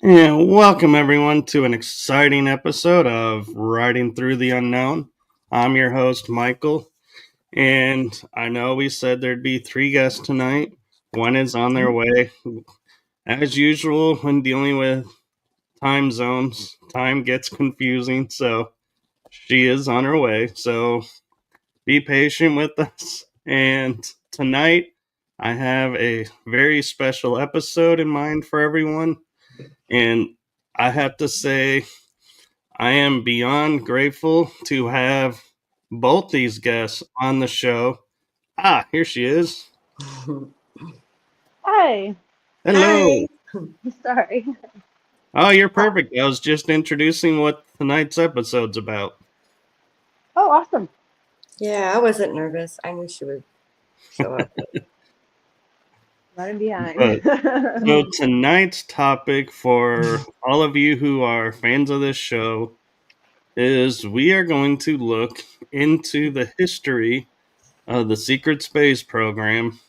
And welcome everyone to an exciting episode of Riding Through the Unknown. I'm your host, Michael, and I know we said there'd be 3 guests tonight. One is on their way. As usual, when dealing with time zones, time gets confusing, so she is on her way. So be patient with us. And tonight, I have a very special episode in mind for everyone. And I have to say, I am beyond grateful to have both these guests on the show. Ah, here she is. Hi. Hello. Hi. Sorry. Oh, you're perfect. I was just introducing what tonight's episode's about. Oh, awesome. Yeah, I wasn't nervous. I knew she would show up. Running behind. So tonight's topic for all of you who are fans of this show is we are going to look into the history of the secret space program,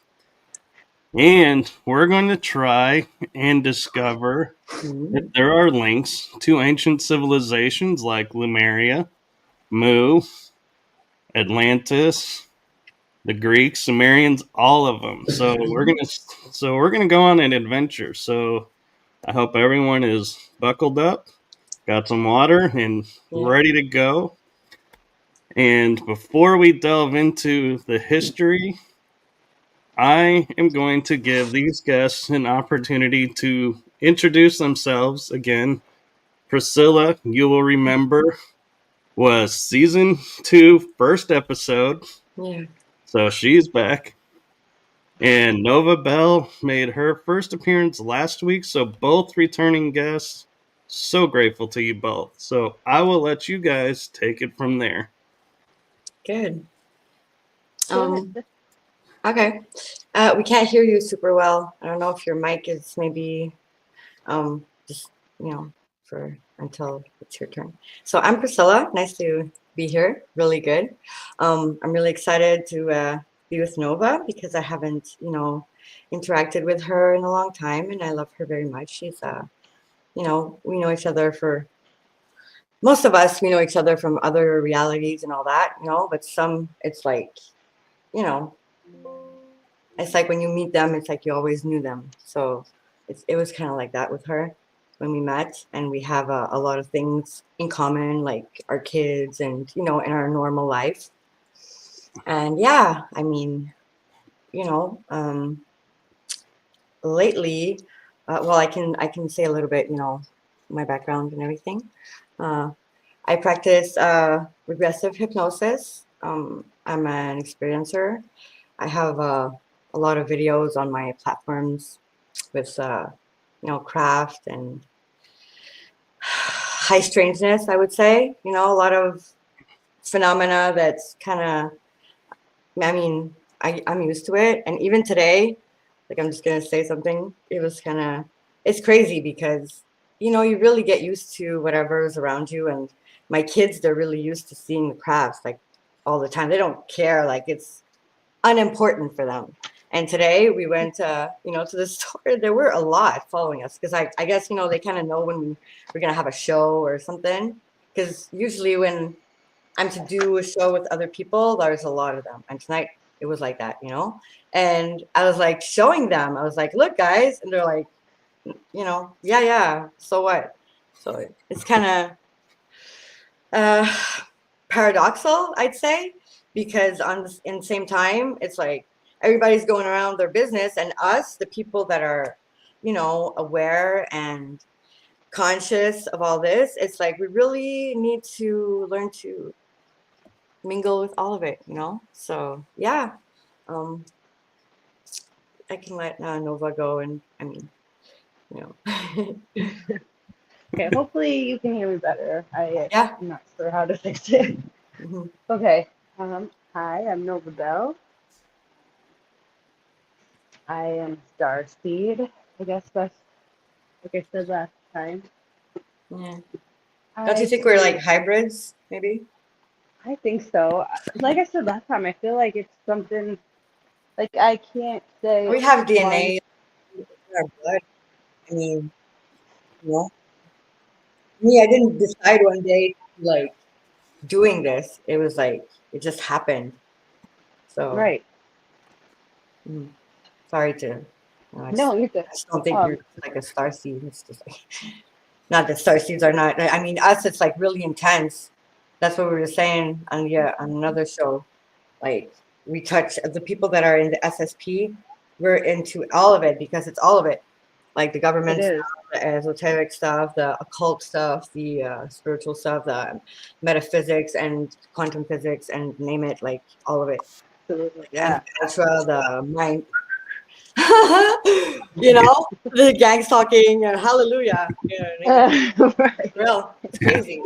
and we're going to try and discover if there are links to ancient civilizations like Lemuria, Mu, Atlantis, the Greeks, Sumerians, all of them. So we're gonna go on an adventure. So I hope everyone is buckled up, got some water, and ready to go. And before we delve into the history, I am going to give these guests an opportunity to introduce themselves again. Priscilla, you will remember, was season 2, first episode. Yeah. So she's back. And Nova Bell made her first appearance last week, so both returning guests. So grateful to you both. So I will let you guys take it from there. Good. Okay. We can't hear you super well. I don't know if your mic is maybe just, for until it's your turn. So I'm Priscilla. Nice to be here. Really good. I'm really excited to be with Nova because I haven't, interacted with her in a long time, and I love her very much. She's, we know each other for, most of us, we know each other from other realities and all that, but some, it's like, it's like when you meet them, it's like you always knew them. So it was kind of like that with her when we met, and we have a lot of things in common, like our kids and, in our normal life. And yeah, I mean, lately, well, I can say a little bit, my background and everything. I practice regressive hypnosis. I'm an experiencer. I have a lot of videos on my platforms with, craft and high strangeness, I would say. A lot of phenomena that's kind of, I'm used to it. And even today, like, I'm just going to say something. It was it's crazy because, you really get used to whatever is around you. And my kids, they're really used to seeing the crafts like all the time. They don't care. Like, it's unimportant for them. And today we went, to the store. There were a lot following us because I guess, they kind of know when we're going to have a show or something. Because usually when I'm to do a show with other people, there's a lot of them. And tonight it was like that, And I was like showing them. I was like, look, guys. And they're like, yeah. So what? So it's kind of paradoxical, I'd say, because in the same time, it's like everybody's going around their business, and us, the people that are, aware and conscious of all this, it's like we really need to learn to mingle with all of it, So yeah, I can let Nova go, and Okay, hopefully you can hear me better. I'm not sure how to fix it. Mhm. Okay. Hi, I'm Nova Bell. I am Starseed. I guess that's like I said last time. Yeah. Don't you think we're like hybrids, maybe? I think so. Like I said last time, I feel like it's something like I can't say. We have DNA in our blood. I mean, You know, me, I didn't decide one day like doing this. It was like it just happened. So Right. sorry to. I No, you're good. just don't think you're Um, like a starseed. It's just like not that starseeds are not. I mean, us, it's like really intense. That's what we were saying on on another show. Like we touch the people that are in the SSP. We're into all of it because it's all of it. Like the it government is. stuff, the esoteric stuff, the occult stuff, the spiritual stuff, the metaphysics and quantum physics, and name it, like all of it. Absolutely. And Yeah. ultra, the mind, the gangs talking, and hallelujah. Name it. Right. Real, it's Yeah. crazy.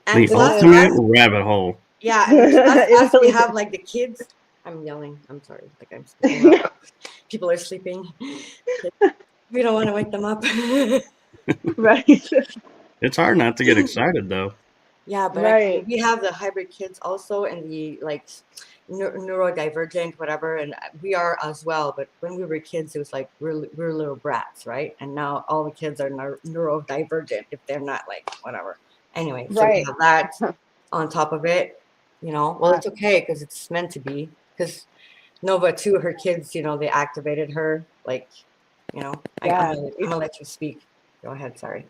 And The It plus is. ultimate us, rabbit hole. yeah, and plus It us, we really have is. like the kids. I'm yelling. I'm sorry. Like I'm speaking loud. People are sleeping. We don't want to wake them up. Right. It's hard not to get excited, though. Yeah, but I mean, Right. we have the hybrid kids also, and the like neurodivergent, whatever, and we are as well. But when we were kids, it was like we're little brats, right? And now all the kids are neurodivergent if they're not like whatever. Anyway, so we Right. have that on top of it. Well, it's okay because it's meant to be. Because Nova too, her kids, they activated her. Like, Yeah. I'm gonna let you speak. Go ahead. Sorry.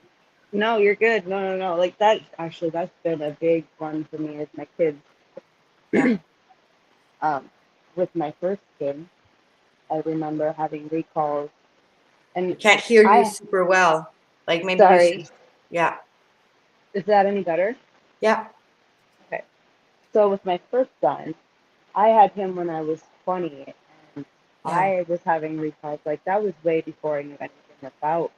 No, you're good. No. Like that. Actually, that's been a big one for me with my kids. Yeah. With my first kid, I remember having recalls, I and can't hear you I. super well. Like maybe you Sorry. should. Yeah. Is that any better? Yeah. Okay. So with my first son, I had him when I was 20, and Yeah. I was having recalls. Like that was way before I knew anything about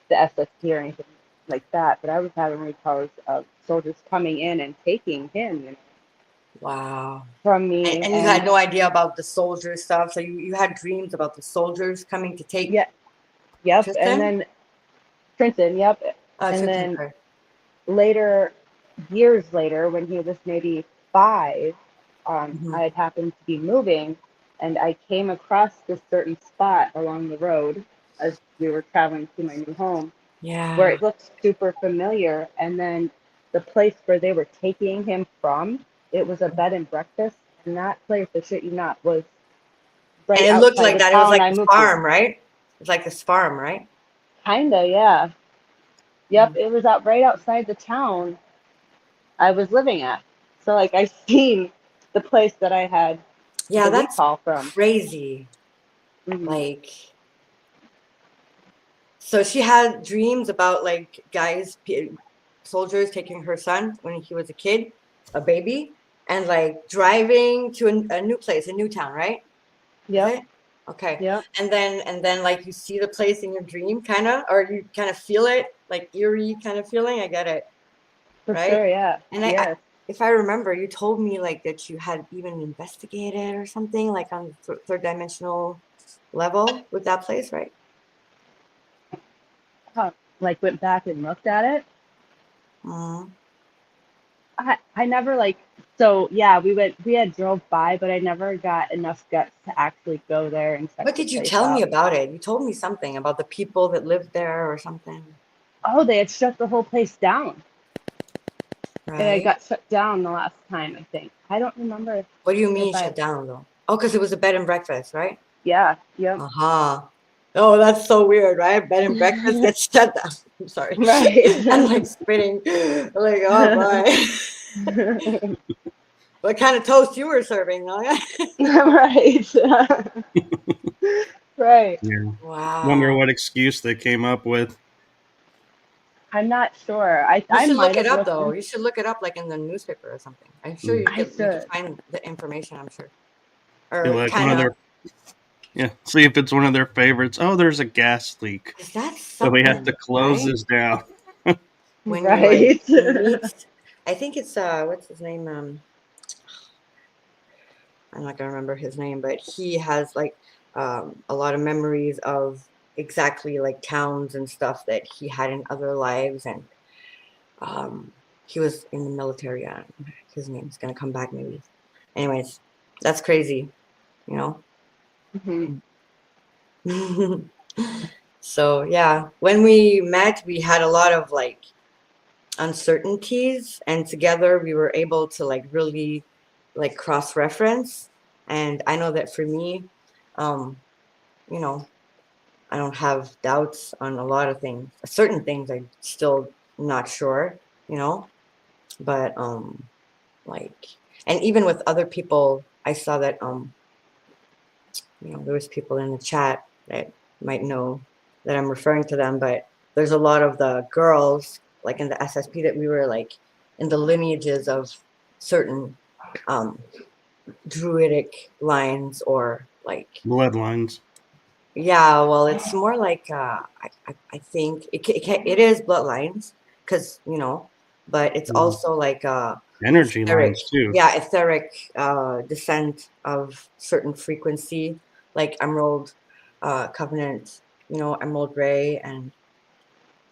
the SST or anything like that. But I was having recalls of soldiers coming in and taking him, Wow. from me. And you And had no idea about the soldier stuff. So you had dreams about the soldiers coming to take yeah, yep. And Tristan? then Trenton, yep. And Tristan, then sorry. later, years later, when he was maybe 5, Mhm. I had happened to be moving, and I came across this certain spot along the road as we were traveling to my new home, where Yeah. it looked super familiar. And then the place where they were taking him from, it was a bed and breakfast, and that place, I shit you not, was And right it looked outside like the that. It was town like I this moved to. farm, right? It's like this farm, right? Kinda, yeah. Yep, Mm. it was out right outside the town I was living at. So like I seen the place that I had Yeah, the that's recall from. crazy. Hmm. Like, so she had dreams about like guys, soldiers taking her son when he was a kid, a baby, and like driving to a new place, a new town, right? Is Yep, it? Okay. yep, And then like you see the place in your dream kind of, or you kind of feel it, like eerie kind of feeling. I get it, for right? sure, yeah, And yes. if I remember, you told me like that you had even investigated or something like on the third dimensional level with that place, right? Huh. Like went back and looked at it. Mm. I never like, so yeah, we had drove by, but I never got enough guts to actually go there and check What the did you place tell me out. about it? You told me something about the people that lived there or something, Oh, they had shut the whole place down. It right? got shut down the last time, I think. I don't remember What do you if mean I, shut down though? Oh, because it was a bed and breakfast, right? yeah, yep. Uh-huh. Oh, that's so weird, right? Bed and breakfast gets shut down. I'm sorry. I'm Right. like spitting. I'm like, oh boy. What kind of toast you were serving, huh? Right. Right. Yeah. Wonder Wow. what excuse they came up with. I'm not sure. I You I should might look it have up looked though. in. You should look it up like in the newspaper or something. I'm sure Mm. you could find the information, I'm sure. Be Or like one kind of of. their see if it's one of their favorites. Oh, there's a gas leak, Is that so we have to something, close right? this down. When you like Right. meet, I think it's what's his name? I'm not gonna remember his name, but he has like a lot of memories of exactly like towns and stuff that he had in other lives, and um, he was in the military. His name's gonna come back maybe. Anyways, that's crazy, you know. Hmm. So yeah, when we met, we had a lot of like uncertainties, and together we were able to like really like cross-reference. And I know that for me, you know, I don't have doubts on a lot of things. Certain things I'm still not sure, you know, but like, and even with other people, I saw that you know, there was people in the chat that might know that I'm referring to them, but there's a lot of the girls like in the SSP that we were like in the lineages of certain druidic lines or like Bloodlines. yeah, well, it's more like I think it is bloodlines because you know, but it's also like Energy etheric, lines too. yeah, etheric descent of certain frequency, like Emerald Covenant, you know, Emerald Ray, and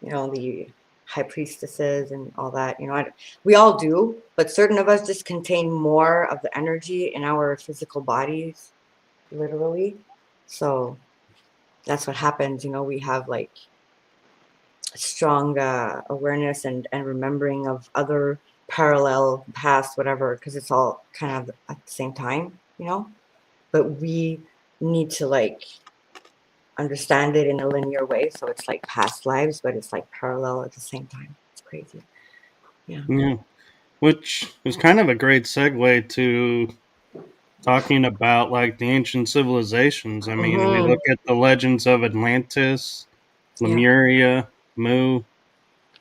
you know the high priestesses and all that. You know, we all do, but certain of us just contain more of the energy in our physical bodies, literally. So that's what happens. You know, we have like strong awareness and remembering of other parallel past, whatever, because it's all kind of at the same time, you know. But we need to like understand it in a linear way, so it's like past lives, but it's like parallel at the same time. It's crazy. Yeah. Yeah. Which is kind of a great segue to talking about like the ancient civilizations. I mean, we look at the legends of Atlantis, Yeah. Lemuria, Mu.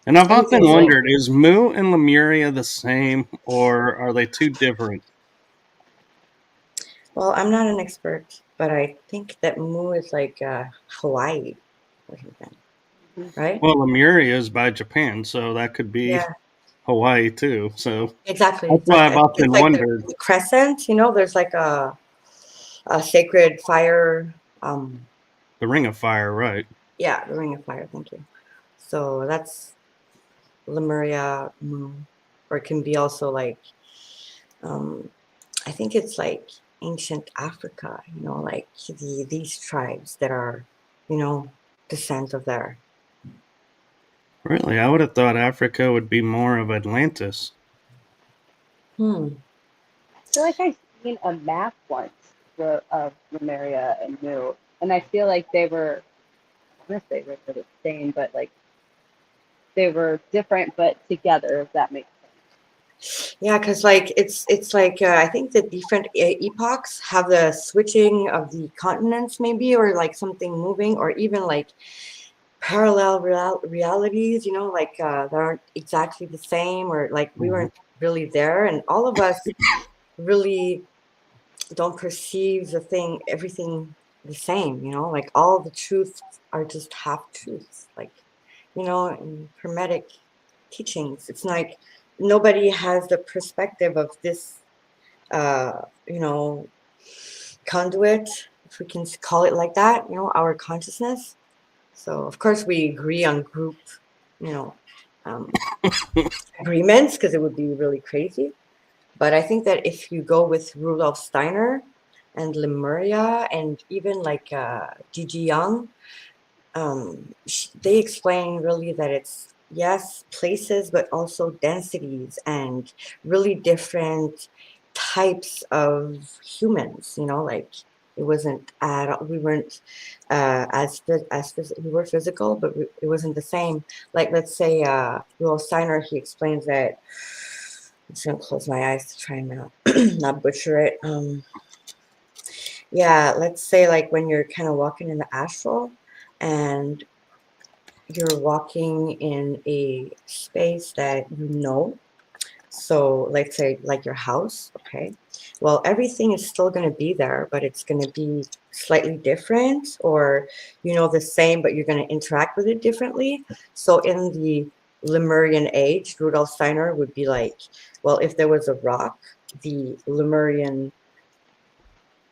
And I've often Everything's linked. wondered, is Mu and Lemuria the same or are they two different? Well, I'm not an expert, but I think that Mu is like Hawaii or something, right? Well, Lemuria is by Japan, so that could be Yeah. Hawaii too. So Exactly. that's why I've often It's like wondered. the crescent, you know, there's like a sacred fire. The Ring of Fire, right? Yeah, the ring of fire. Thank you. So that's Lemuria moon, or it can be also like, um, I think it's like ancient Africa. You know, like these tribes that are, you know, descent of there. Really, I would have thought Africa would be more of Atlantis. Hmm. I feel like I've seen a map once of Lemuria and Mu, and I feel like they were, I want to say they were the same, but like they were different but together, if that makes sense. Yeah, because like it's like I think the different epochs have the switching of the continents, maybe, or like something moving, or even like parallel realities. You know, like that aren't exactly the same, or like we weren't really there, and all of us really don't perceive everything the same. You know, like all the truths are just half truths. Like, you know, in Hermetic teachings, it's like nobody has the perspective of this you know, conduit, if we can call it like that, you know, our consciousness. So of course we agree on group, you know, um, agreements, because it would be really crazy. But I think that if you go with Rudolf Steiner and Lemuria and even like Gigi Young, they explain really that it's yes places but also densities and really different types of humans, you know, like it wasn't we weren't we were physical, but it wasn't the same. Like let's say Rudolf Steiner, he explains that, I'm just gonna close my eyes to try and not butcher it. Yeah, let's say like when you're kind of walking in the astral and you're walking in a space that you know. So let's say like your house, okay? Well, everything is still going to be there, but it's going to be slightly different, or, you know, the same, but you're going to interact with it differently. So in the Lemurian age, Rudolf Steiner would be like, well, if there was a rock, the Lemurian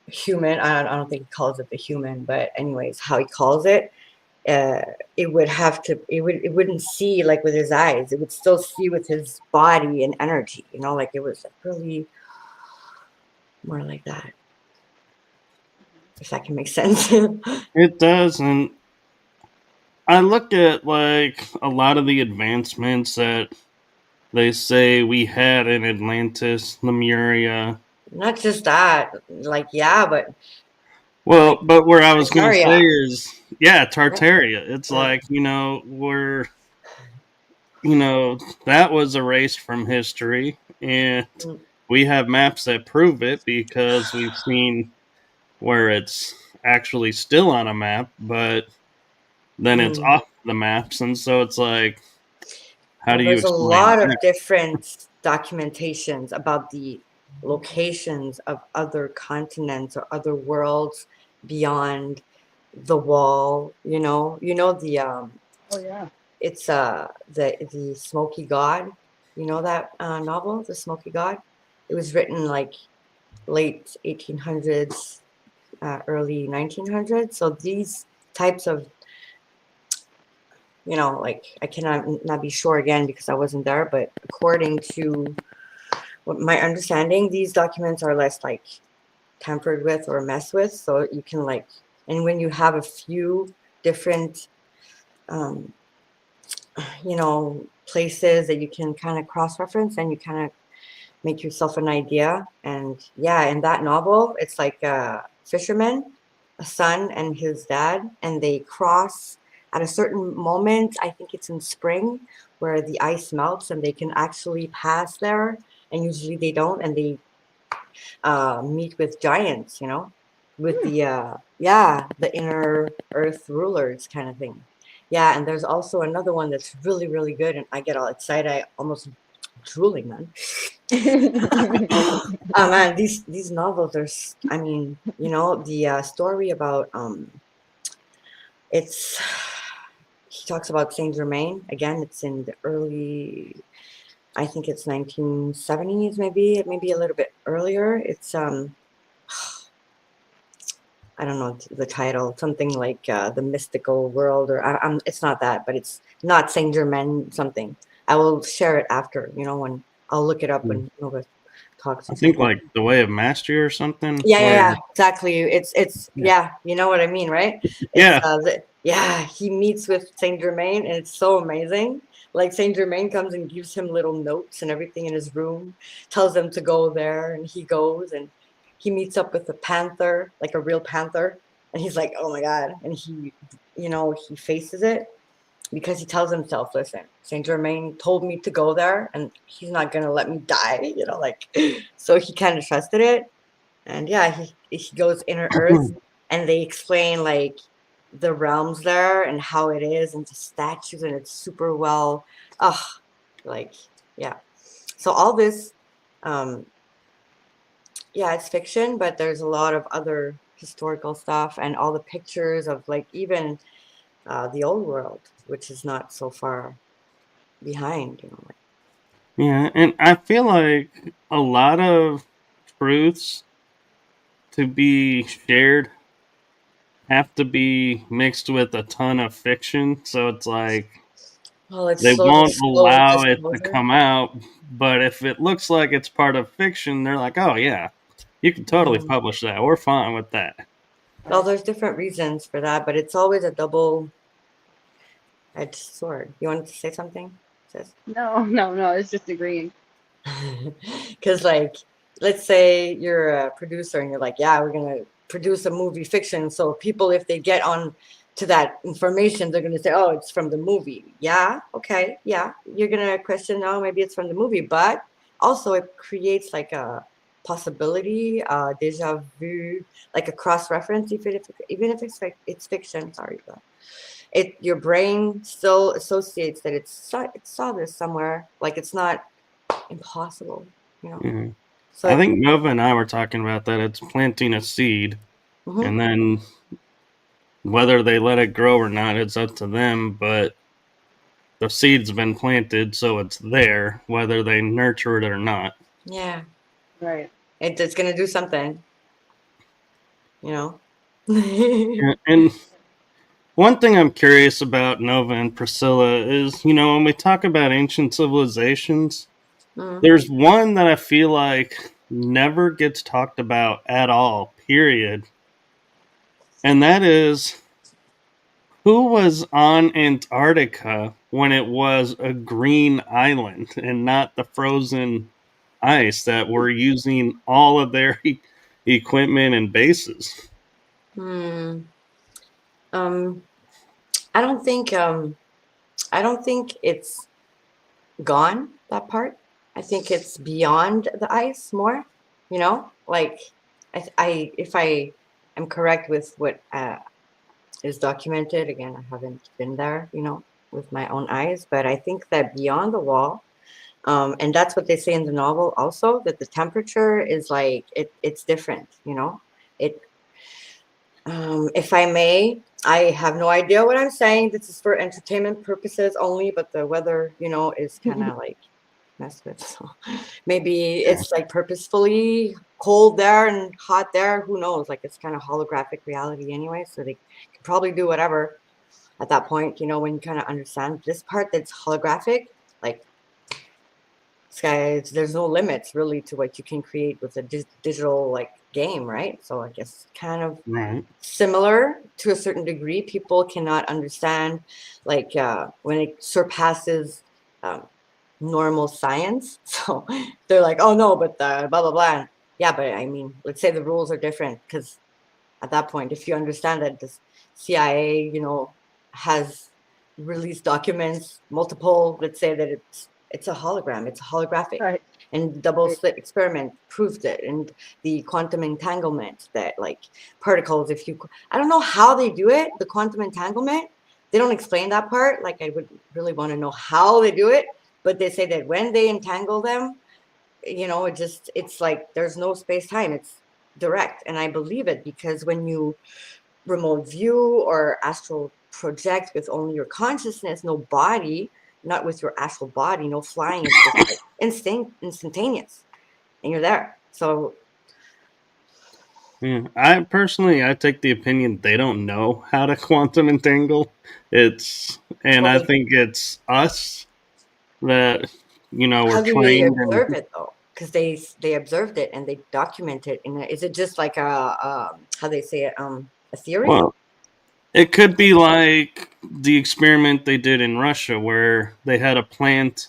human, I don't think he calls it the human, but anyways, how he calls it, it would have to, it wouldn't see like with his eyes, it would still see with his body and energy, you know, like it was like really more like that, if that can make sense. It does, and I look at like a lot of the advancements that they say we had in Atlantis, Lemuria. Not just that, like, yeah, but Well, like but where I was going to say Tartaria. is, yeah, Right? Tartaria. It's like, that was erased from history, and Mm, we have maps that prove it because we've seen where it's actually still on a map, but then it's mm. off the maps, and so it's like, how Well, do you there's a explain lot of that? different documentations about the locations of other continents or other worlds beyond the wall. The Oh yeah. it's the Smoky God. You know that novel, The Smoky God? It was written like late 1800s, early 1900s. So these types of, like, I cannot not be sure again because I wasn't there, but according to what my understanding, these documents are less like tampered with or messed with. So you can like, and when you have a few different, um, places that you can kind of cross-reference, and you kind of make yourself an idea. And yeah, in that novel, it's like a fisherman, a son and his dad, and they cross at a certain moment. I think it's in spring where the ice melts and they can actually pass there. And usually they don't, and they meet with giants, with the inner earth rulers kind of thing. Yeah, and there's also another one that's really, really good, and I get all excited. I almost drooling, man. Oh man, these novels are. I mean, the story about it's. He talks about Saint Germain again. It's in the early. I think it's 1970s, maybe a little bit earlier. It's I don't know the title, something like the mystical world, or it's not that, but it's not Saint Germain something. I will share it after, when I'll look it up when Nova talks I or think something. like the Way of Mastery or something. Yeah, yeah, Where yeah, exactly. It's yeah, yeah, you know what I mean, right? It's yeah, yeah, he meets with Saint Germain, and it's so amazing. Like Saint Germain comes and gives him little notes and everything in his room, tells him to go there, and he goes and he meets up with a panther, like a real panther, and he's like, "Oh my God!" And he faces it because he tells himself, "Listen, Saint Germain told me to go there, and he's not gonna let me die," like. So he kind of trusted it, and yeah, he goes inner earth, and they explain like the realms there and how it is, and the statues, and it's super well. Like, yeah. So all this, um, yeah, it's fiction, but there's a lot of other historical stuff, and all the pictures of like even the old world, which is not so far behind. yeah, and I feel like a lot of truths to be shared have to be mixed with a ton of fiction. So it's like Well, it's they slow, won't slow allow it to disclosure. come out. But if it looks like it's part of fiction, they're like, oh, yeah, you can totally Mhm. publish that. We're fine with that. Well, there's different reasons for that, but it's always a double-edged sword. You wanted to say something, sis? No, no, no. It's just agreeing. Because, like, let's say you're a producer and you're like, yeah, we're going to produce a movie fiction. So people, if they get on to that information, they're going to say, oh, it's from the movie. Yeah, okay, yeah. You're going to question, oh, maybe it's from the movie. But also it creates like a possibility, deja vu, like a cross-reference, even if it's fiction. Sorry, but your brain still associates that it saw this somewhere. Like it's not impossible, you know. Yeah. I So, think Nova and I were talking about that. It's planting a seed, mhm. and then whether they let it grow or not, it's up to them. But the seed's been planted, so it's there, whether they nurture it or not. Yeah, Right. it's gonna do something, you know. And one thing I'm curious about Nova and Priscilla is, when we talk about ancient civilizations, Mhm. there's one that I feel like never gets talked about at all, period. And that is who was on Antarctica when it was a green island and not the frozen ice that were using all of their equipment and bases? Hmm. Um, I don't think it's gone, that part. I think it's beyond the ice more, you know? Like if I am correct with what is documented, again, I haven't been there, you know, with my own eyes, but I think that beyond the wall, and that's what they say in the novel also, that the temperature is like it's different, you know? It if I may, I have no idea what I'm saying. This is for entertainment purposes only, but the weather, you know, is kind of like messed with. So maybe it's like purposefully cold there and hot there. Who knows? Like it's kind of holographic reality anyway, so they can probably do whatever at that point, you know, when you kind of understand this part that's holographic, like guys, there's no limits really to what you can create with a digital like game, right? So I guess kind of Right. similar to a certain degree. People cannot understand like when it surpasses normal science. So they're like, oh no, but blah blah blah. Yeah, but I mean, let's say the rules are different, because at that point, if you understand that the CIA, you know, has released documents, multiple, let's say that it's a hologram, it's holographic. Right. And double slit experiment proved it. And the quantum entanglement, that like particles, if you, I don't know how they do it, the quantum entanglement, they don't explain that part. Like I would really want to know how they do it, but they say that when they entangle them, you know, it's like there's no space time, it's direct. And I believe it, because when you remote view or astral project with only your consciousness, no body, not with your astral body, no flying, it's just like instantaneous, and you're there. So Yeah, I take the opinion they don't know how to quantum entangle. And I well, think it's us that, you know, we're how do they trained observe and it though? Because they observed it and they document it. And is it just like a how they say it, a theory? well, it could be like the experiment they did in Russia where they had a plant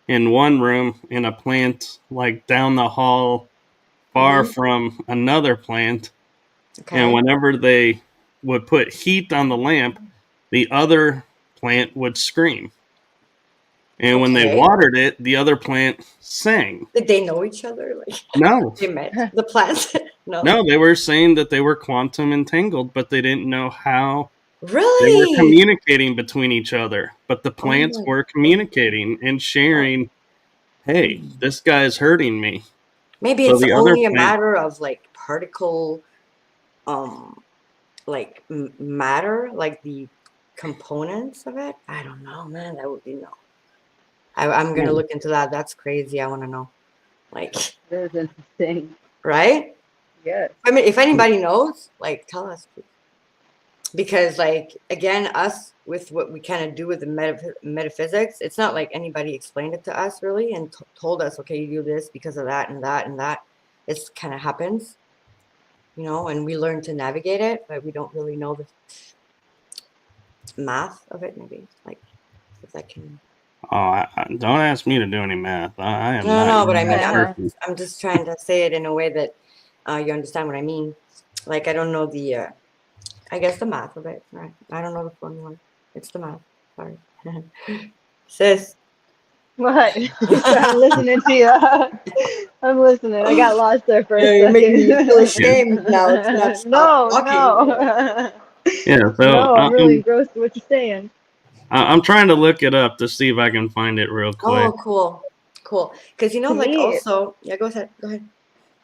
in one room and a plant like down the hall far Mm-hmm. from another plant, and Okay. whenever they would put heat on the lamp, the other plant would scream. And when they Okay. watered it, the other plant sang. Did they know each other? Like No, they met the plants? No. no, they were saying that they were quantum entangled, but they didn't know how they were Really? communicating between each other. But the Oh plants my were God. communicating and sharing, hey, this guy's hurting me. Maybe So it's the other only a plant, matter of like particle, um, like matter, like the components of it. I don't know, man. That would be no. I'm gonna look into that. That's crazy. I want to know. Like, That is interesting. right? Yes. I mean, if anybody knows, like, tell us, please. Because, like, again, us with what we kind of do with the metaphysics, it's not like anybody explained it to us really and told us, okay, you do this because of that and that and that. It's kind of happens, you know, and we learn to navigate it, but we don't really know the math of it. Maybe, like, if that can. don't ask me to do any math. I am No, not no, your but I mean, math Uh-huh. person. I'm just trying to say it in a way that you understand what I mean. Like, I don't know the, I guess the math of it, right? I don't know the formula. It's the math. Sorry. Sis. What? I'm listening to you. I'm listening. I got lost there for a Yeah, you're making second. me feel Yeah, ashamed now. It's not stop No, talking. no. yeah. So No, I'm really engrossed in what you're saying. I'm trying to look it up to see if I can find it real quick. Oh, cool. Cool. Because, you know, To like me, also, yeah, go ahead. Go ahead.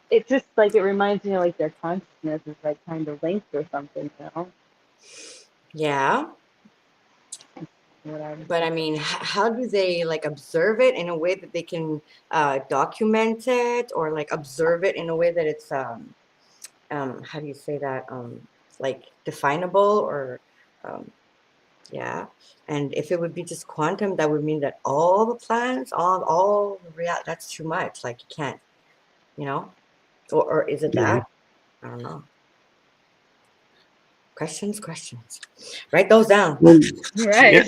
it's just like it reminds me of like their consciousness is like kind of linked or something, you know? Yeah. Whatever. But I mean, how do they like observe it in a way that they can document it, or like observe it in a way that it's how do you say that, like definable, or um yeah. And if it would be just quantum, that would mean that all the planets, all real, that's too much. Like you can't, you know, or is it Yeah. that? I don't know. Questions. Write those down. Right.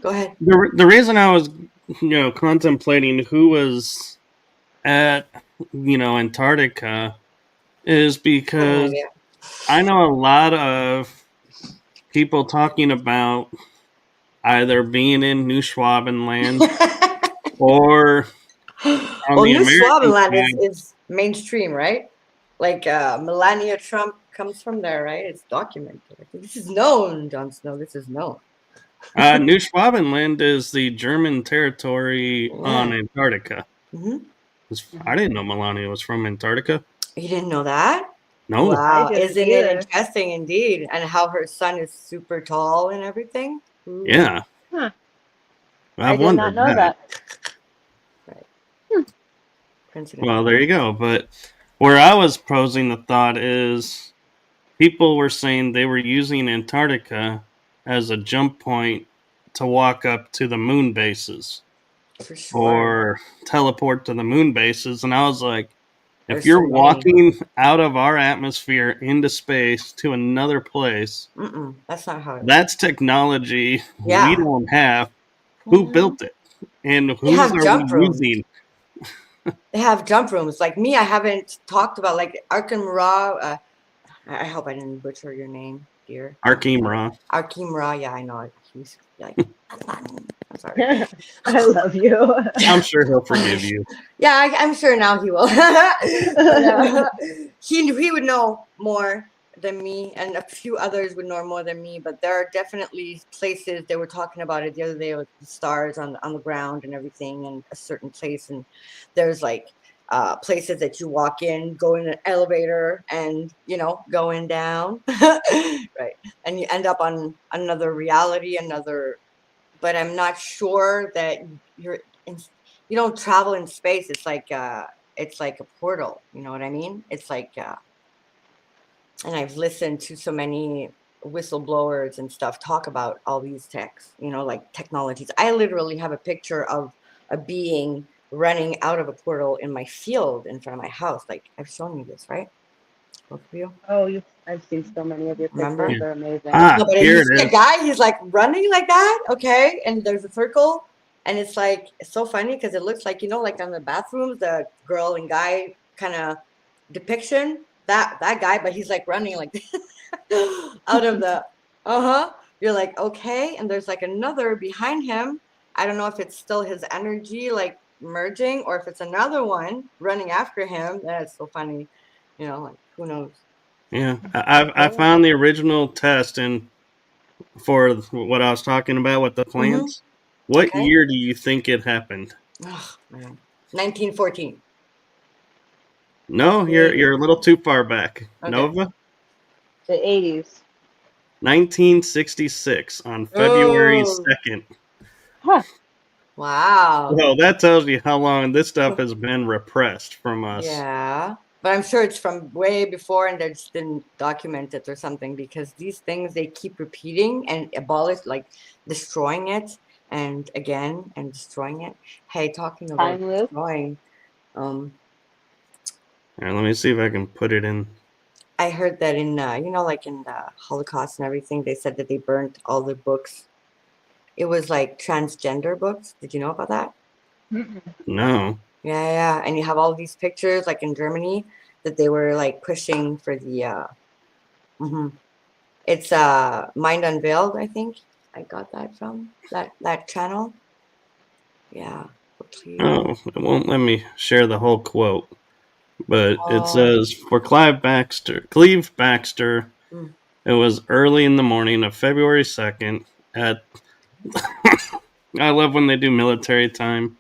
Go ahead. The reason I was, contemplating who was at, Antarctica is I have no because idea. I know a lot of people talking about either being in New Schwabenland or on Well, the New American Schwabenland side. is mainstream, right? Like Melania Trump comes from there, right? It's documented. This is known, Jon Snow. This is known. New Schwabenland is the German territory on Yeah. Antarctica. Hmm. I didn't know Melania was from Antarctica. You didn't know that? No. I Wow, didn't isn't it either. interesting indeed? And how her son is super tall and everything? Ooh. Yeah. Huh. I I've did not wondered know that. Right. Hmm. Coincidence. Well, there you go. But where I was posing the thought is people were saying they were using Antarctica as a jump point to walk up to the moon bases For sure. or teleport to the moon bases. And I was like, if There's so you're many. walking out of our atmosphere into space to another place, That's not how it works. that's technology we Yeah. don't have. Who built it? And They whose have are we jump rooms. using? They have jump rooms. Like me, I haven't talked about like Arkham Ra. I hope I didn't butcher your name, dear. Archimra. Arkham Ra. Yeah, I know. He's like, I'm sorry. I love you. I'm sure he'll forgive you. Yeah, I'm sure now he will. But, he would know more than me, and a few others would know more than me. But there are definitely places they were talking about it the other day with the stars on the ground and everything, and a certain place. And there's like places that you walk in, go in an elevator, and going down, right? And you end up on another reality, But I'm not sure that you're in, you don't travel in space. It's like a portal. You know what I mean? It's like, and I've listened to so many whistleblowers and stuff talk about all these techs, like technologies. I literally have a picture of a being running out of a portal in my field in front of my house. Like I've shown you this, right? Both of you. Oh, I've seen so many of your Remember? pictures. They're amazing. Ah, No, but here you it see a is. guy, he's like running like that, okay? And there's a circle, and it's like it's so funny because it looks like like on the bathrooms, the girl and guy kind of depiction that guy, but he's like running like out of the You're like okay, and there's like another behind him. I don't know if it's still his energy like merging or if it's another one running after him. That's so funny, like who knows? Yeah, I found the original test and for what I was talking about with the plants. What Okay. year do you think it happened? Oh man, 1914. No, you're a little too far back. Okay. Nova, The 80s. 1966 on February Oh, 2nd. Huh. wow. Well, that tells you how long this stuff has been repressed from us. Yeah. But I'm sure it's from way before and they just didn't document it or something because these things they keep repeating and like destroying it and again and destroying it. Hey, talking about Time loop. destroying, All right, let me see if I can put it in. I heard that in like in the Holocaust and everything, they said that they burnt all the books. It was like transgender books. Did you know about that? No. Yeah. And you have all these pictures like in Germany that they were like pushing for the it's Mind Unveiled, I think. I got that from that channel. Yeah. Oh, it won't let me share the whole quote. But it Oh. says for Cleve Baxter, it was early in the morning of February 2nd at I love when they do military time.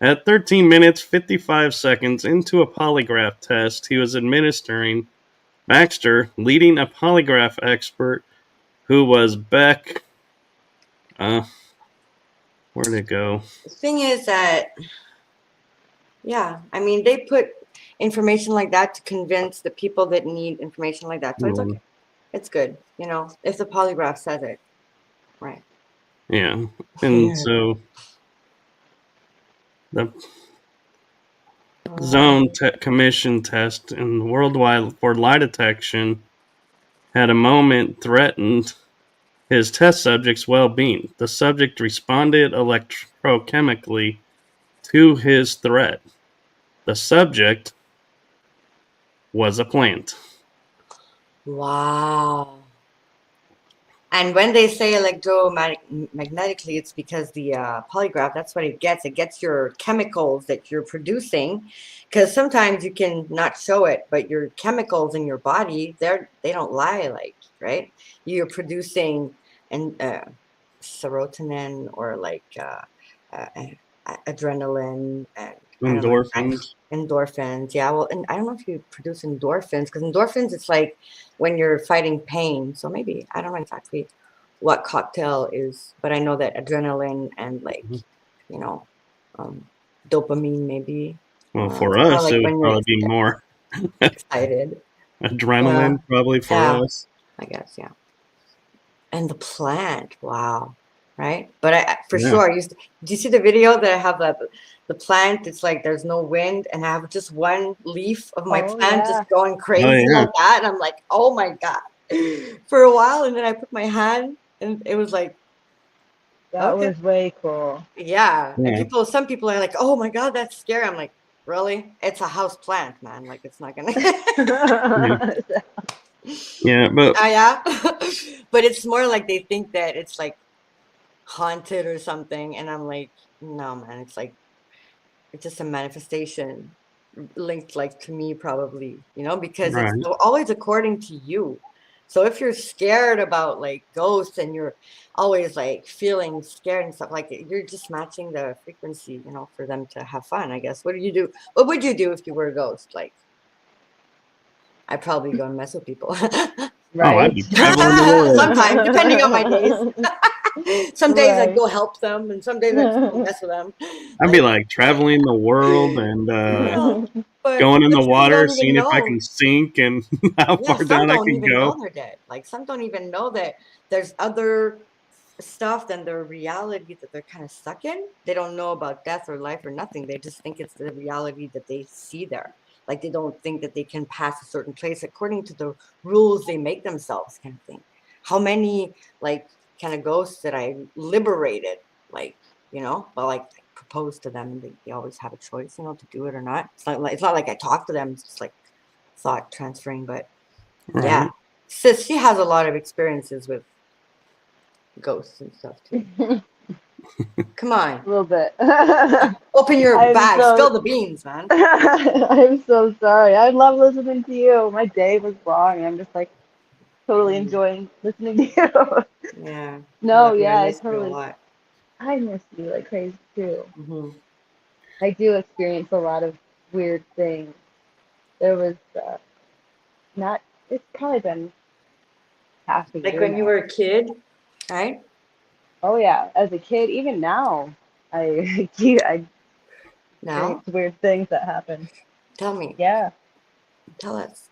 At 13 minutes 55 seconds into a polygraph test he was administering, Baxter, leading a polygraph expert who was Beck. Where'd it go? The thing is that, yeah, I mean, they put information like that to convince the people that need information like that. So it's okay. It's good, if the polygraph says it. Right. Yeah. And so the zone commission test and worldwide for lie detection had a moment threatened his test subject's well-being. The subject responded electrochemically to his threat. The subject was a plant. Wow. And when they say electromagnetically, it's because the polygraph, that's what it gets. It gets your chemicals that you're producing, because sometimes you can not show it, but your chemicals in your body, they don't lie, like, right? You're producing and serotonin or like adrenaline and I don't know, Endorphins. endorphins. Yeah, well, and I don't know if you produce endorphins, because endorphins, it's like when you're fighting pain. So maybe I don't know exactly what cocktail is, but I know that adrenaline and like, you know, um, dopamine maybe. Well, It's for kind of us, like it would when you're probably be more excited. Yeah, adrenaline, probably for yeah, us. I guess, yeah. And the plant, wow, right? But I for Yeah. sure, I used to, do you see the video that I have the plant? It's like there's no wind, and I have just one leaf of my Oh plant yeah. just going Oh, crazy yeah. like that. And I'm like, oh my God, for a while. And then I put my hand, and it was like, That okay, was way cool. yeah. And Yeah. some people are like, oh my God, that's scary. I'm like, really? It's a house plant, man. Like, it's not gonna. Yeah. Yeah, but Yeah. But it's more like they think that it's like haunted or something, and I'm like, no, man, it's like it's just a manifestation linked like to me, probably, because it's right. always according to you. So if you're scared about like ghosts and you're always like feeling scared and stuff, like you're just matching the frequency, for them to have fun, I guess. What would you do if you were a ghost? Like, I'd probably go and mess with people. Oh, I'd Right? be traveling the world. Sometimes, depending on my days. Some days I'd Right. go help them, and some days I'd just go mess with them. I'd be Like, like traveling the world and but going in the some water, don't even seeing if I know. can sink and how Yeah, far some down I don't can even know go. they're dead. Like, some don't even know that there's other stuff than their reality that they're kind of stuck in. They don't know about death or life or nothing. They just think it's the reality that they see there. Like, they don't think that they can pass a certain place according to the rules they make themselves, kind of thing. How many like kind of ghosts that I liberated, like, but like proposed to them, and they always have a choice, to do it or not. It's not like I talk to them. It's just like thought transferring. But yeah, Right. sis, she has a lot of experiences with ghosts and stuff too. Come on, A little bit. open your I'm bag, so spill the beans, man. I'm so sorry. I love listening to you. My day was long and I'm just like totally Mm, enjoying listening to you. yeah, I No, love you. I yeah, miss you a lot. I miss you like crazy too. Hmm. I do experience a lot of weird things. There was not it's probably been half a Like year when you now. were a kid, right? Oh yeah, as a kid, even now, I I Now, experience weird things that happen. tell me, Yeah. tell us.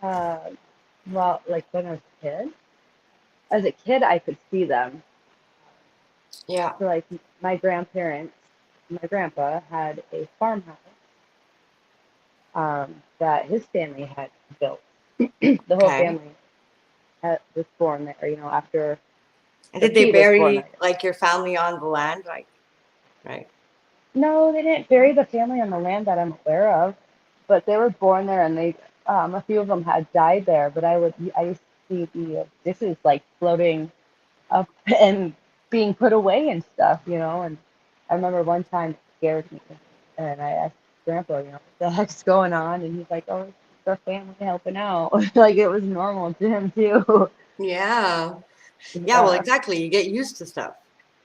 Uh, well, like when I was a kid, as a kid, I could see them. Yeah. So like my grandparents, my grandpa had a farmhouse that his family had built. The whole Okay. family was born there, after, And or did they he was born bury there. like your family on the land, like, right? No, they didn't bury the family on the land that I'm aware of, but they were born there, and a few of them had died there. But I used to see the dishes like floating up and being put away and stuff, and I remember one time it scared me, and I asked Grandpa, what the heck's going on, and he's like, "Oh, it's our family helping out." Like it was normal to him too. Yeah. Yeah, well, Yeah, exactly. You get used to stuff.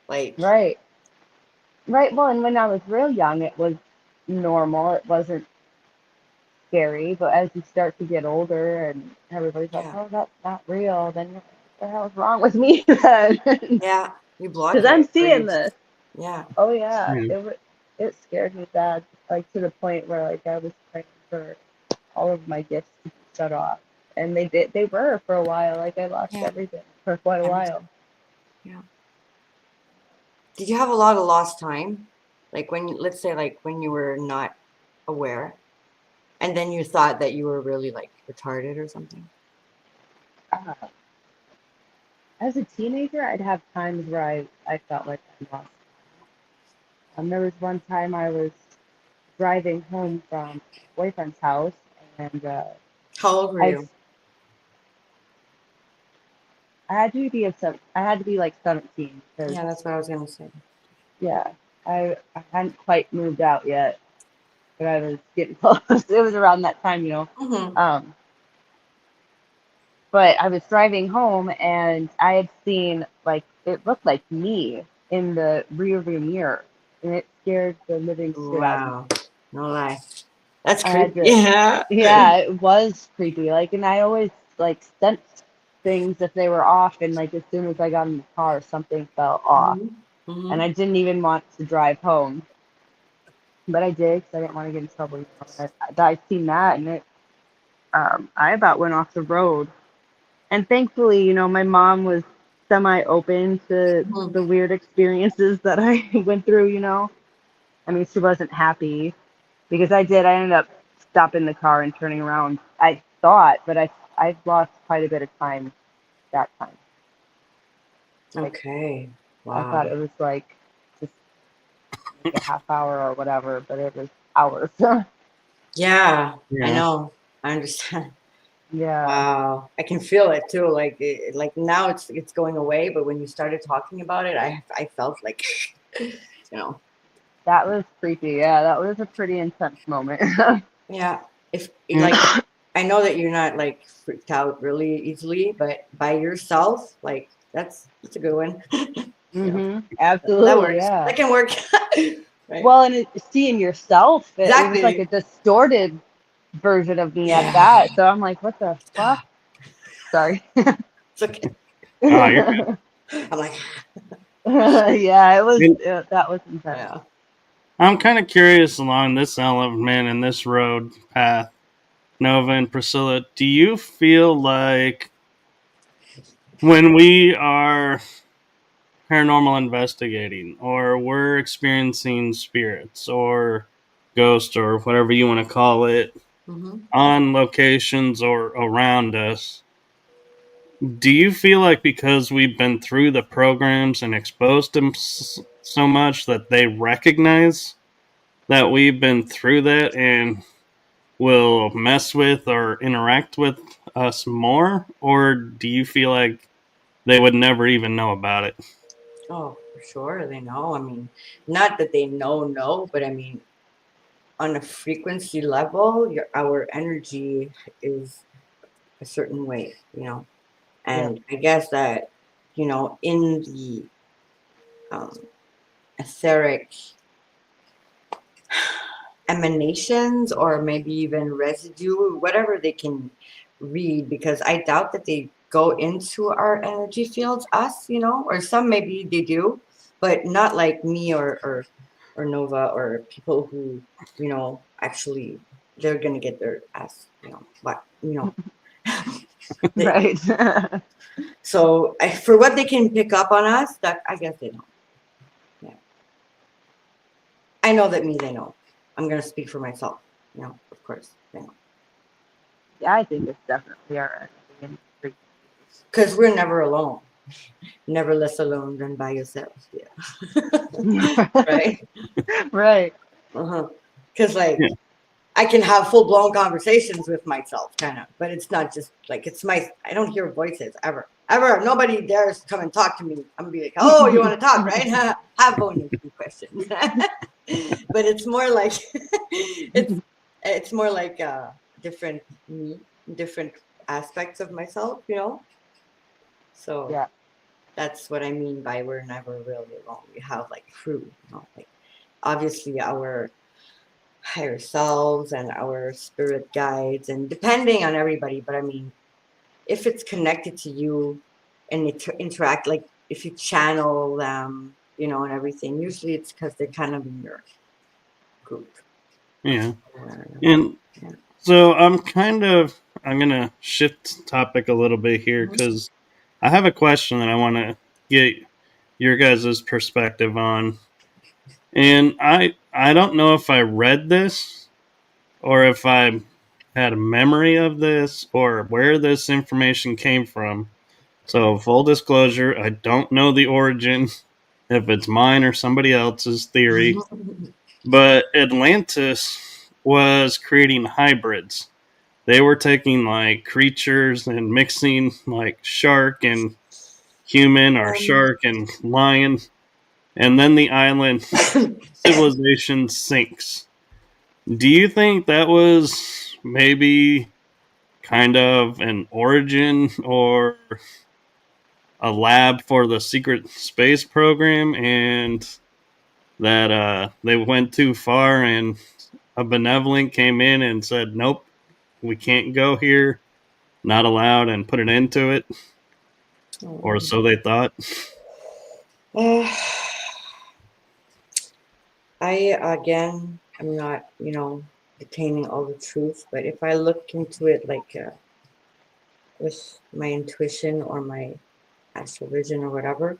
Like, right, right. Well, and when I was real young, it was normal. It wasn't scary, but as you start to get older and everybody's like, yeah. "Oh, that's not real," then what the hell's wrong with me then? Yeah. You block Because I'm it, or you seeing just, this. yeah. Oh yeah, Yeah. it scared me bad, like to the point where like I was praying for all of my gifts to be shut off, and they were for a while. Like I lost Yeah. everything for quite a I while. understand. Yeah. Did you have a lot of lost time? Like when let's say like when you were not aware, and then you thought that you were really like retarded or something? As a teenager, I'd have times where I felt like I lost. There was one time I was driving home from my boyfriend's house, and How old were I you? I had to be I had to be like 17 because Yeah, that's what I was gonna say. yeah, I hadn't quite moved out yet, but I was getting close. It was around that time, you know. Mm-hmm. Um, but I was driving home and I had seen like it looked like me in the rear view mirror, and it scared the living shit out of me. Wow. No lie. That's I had creepy. to, Yeah. yeah, it was creepy. Like, and I always like sensed things if they were off, and like as soon as I got in the car, something fell off, Mm-hmm. and Mm-hmm. I didn't even want to drive home, but I did because I didn't want to get in trouble. You know? I seen that, and I about went off the road. And thankfully, you know, my mom was semi open to Mm-hmm. the weird experiences that I went through. You know, I mean, she wasn't happy because I did. I ended up stopping the car and turning around. I thought, but I've lost quite a bit of time that time. Like Okay. I thought Wow. it was like just like a half hour or whatever, but it was hours. Yeah, I Yeah. know. I understand. Yeah, Wow. I can feel it too. Like like now it's going away, but when you started talking about it, I felt like you know, that was creepy. Yeah, that was a pretty intense moment. yeah. If Yeah. like I know that you're not like freaked out really easily, but by yourself, like that's a good one. Yeah, that Absolutely, works. yeah. That can work. Right? Well, and seeing yourself, it was like Exactly. a distorted version of me at Yeah. that. So I'm like, what the fuck? Sorry. It's okay. Oh, you're I'm like, Yeah, good. that was intense. yeah. I'm kind of curious along this element and this road path, Nova and Priscilla. Do you feel like when we are paranormal investigating or we're experiencing spirits or ghosts or whatever you want to call it Mm-hmm. on locations or around us, do you feel like because we've been through the programs and exposed them so much that they recognize that we've been through that and will mess with or interact with us more? Or do you feel like they would never even know about it? Oh, for sure, they know. I mean, not that they know, but I mean, on a frequency level, our energy is a certain way, you know. Yeah. And I guess that, you know, in the um, etheric emanations or maybe even residue, whatever they can read, because I doubt that they go into our energy fields, us, you know, or some maybe they do, but not like me or Nova or people who, you know, actually they're gonna get their ass, you know, but you know, they, Right. so for what they can pick up on us, that I guess they don't. Yeah, I know that me they know. I'm gonna speak for myself. You know, of course they know. Yeah, I think it's definitely our energy. Because we're never alone. Never less alone than by yourself. Yeah. Right? Right. Uh-huh. Because, like, Yeah. I can have full blown conversations with myself, kind of, but it's not just like I don't hear voices ever. Ever. Nobody dares come and talk to me. I'm gonna be like, oh, you want to talk, right? Have one or two questions. But it's more like, it's more like different me, different aspects of myself, you know? So. Yeah. That's what I mean by we're never really alone. We have like crew, you know, like obviously our higher selves and our spirit guides, and depending on everybody. But I mean, if it's connected to you and it interact, like if you channel them, you know, and everything, usually it's because they're kind of in your group. Yeah. Uh, And yeah. so I'm going to shift topic a little bit here Mhm. because I have a question that I want to get your guys' perspective on. And I don't know if I read this or if I had a memory of this or where this information came from. So, full disclosure, I don't know the origin, if it's mine or somebody else's theory, but Atlantis was creating hybrids. They were taking like creatures and mixing like shark and human or shark and lion, and then the island civilization sinks. Do you think that was maybe kind of an origin or a lab for the secret space program, and that they went too far and a benevolent came in and said, nope, we can't go here, not allowed, and put an end to it? Or so they thought. Again, I'm not, detaining all the truth, but if I look into it like with my intuition or my astral vision or whatever,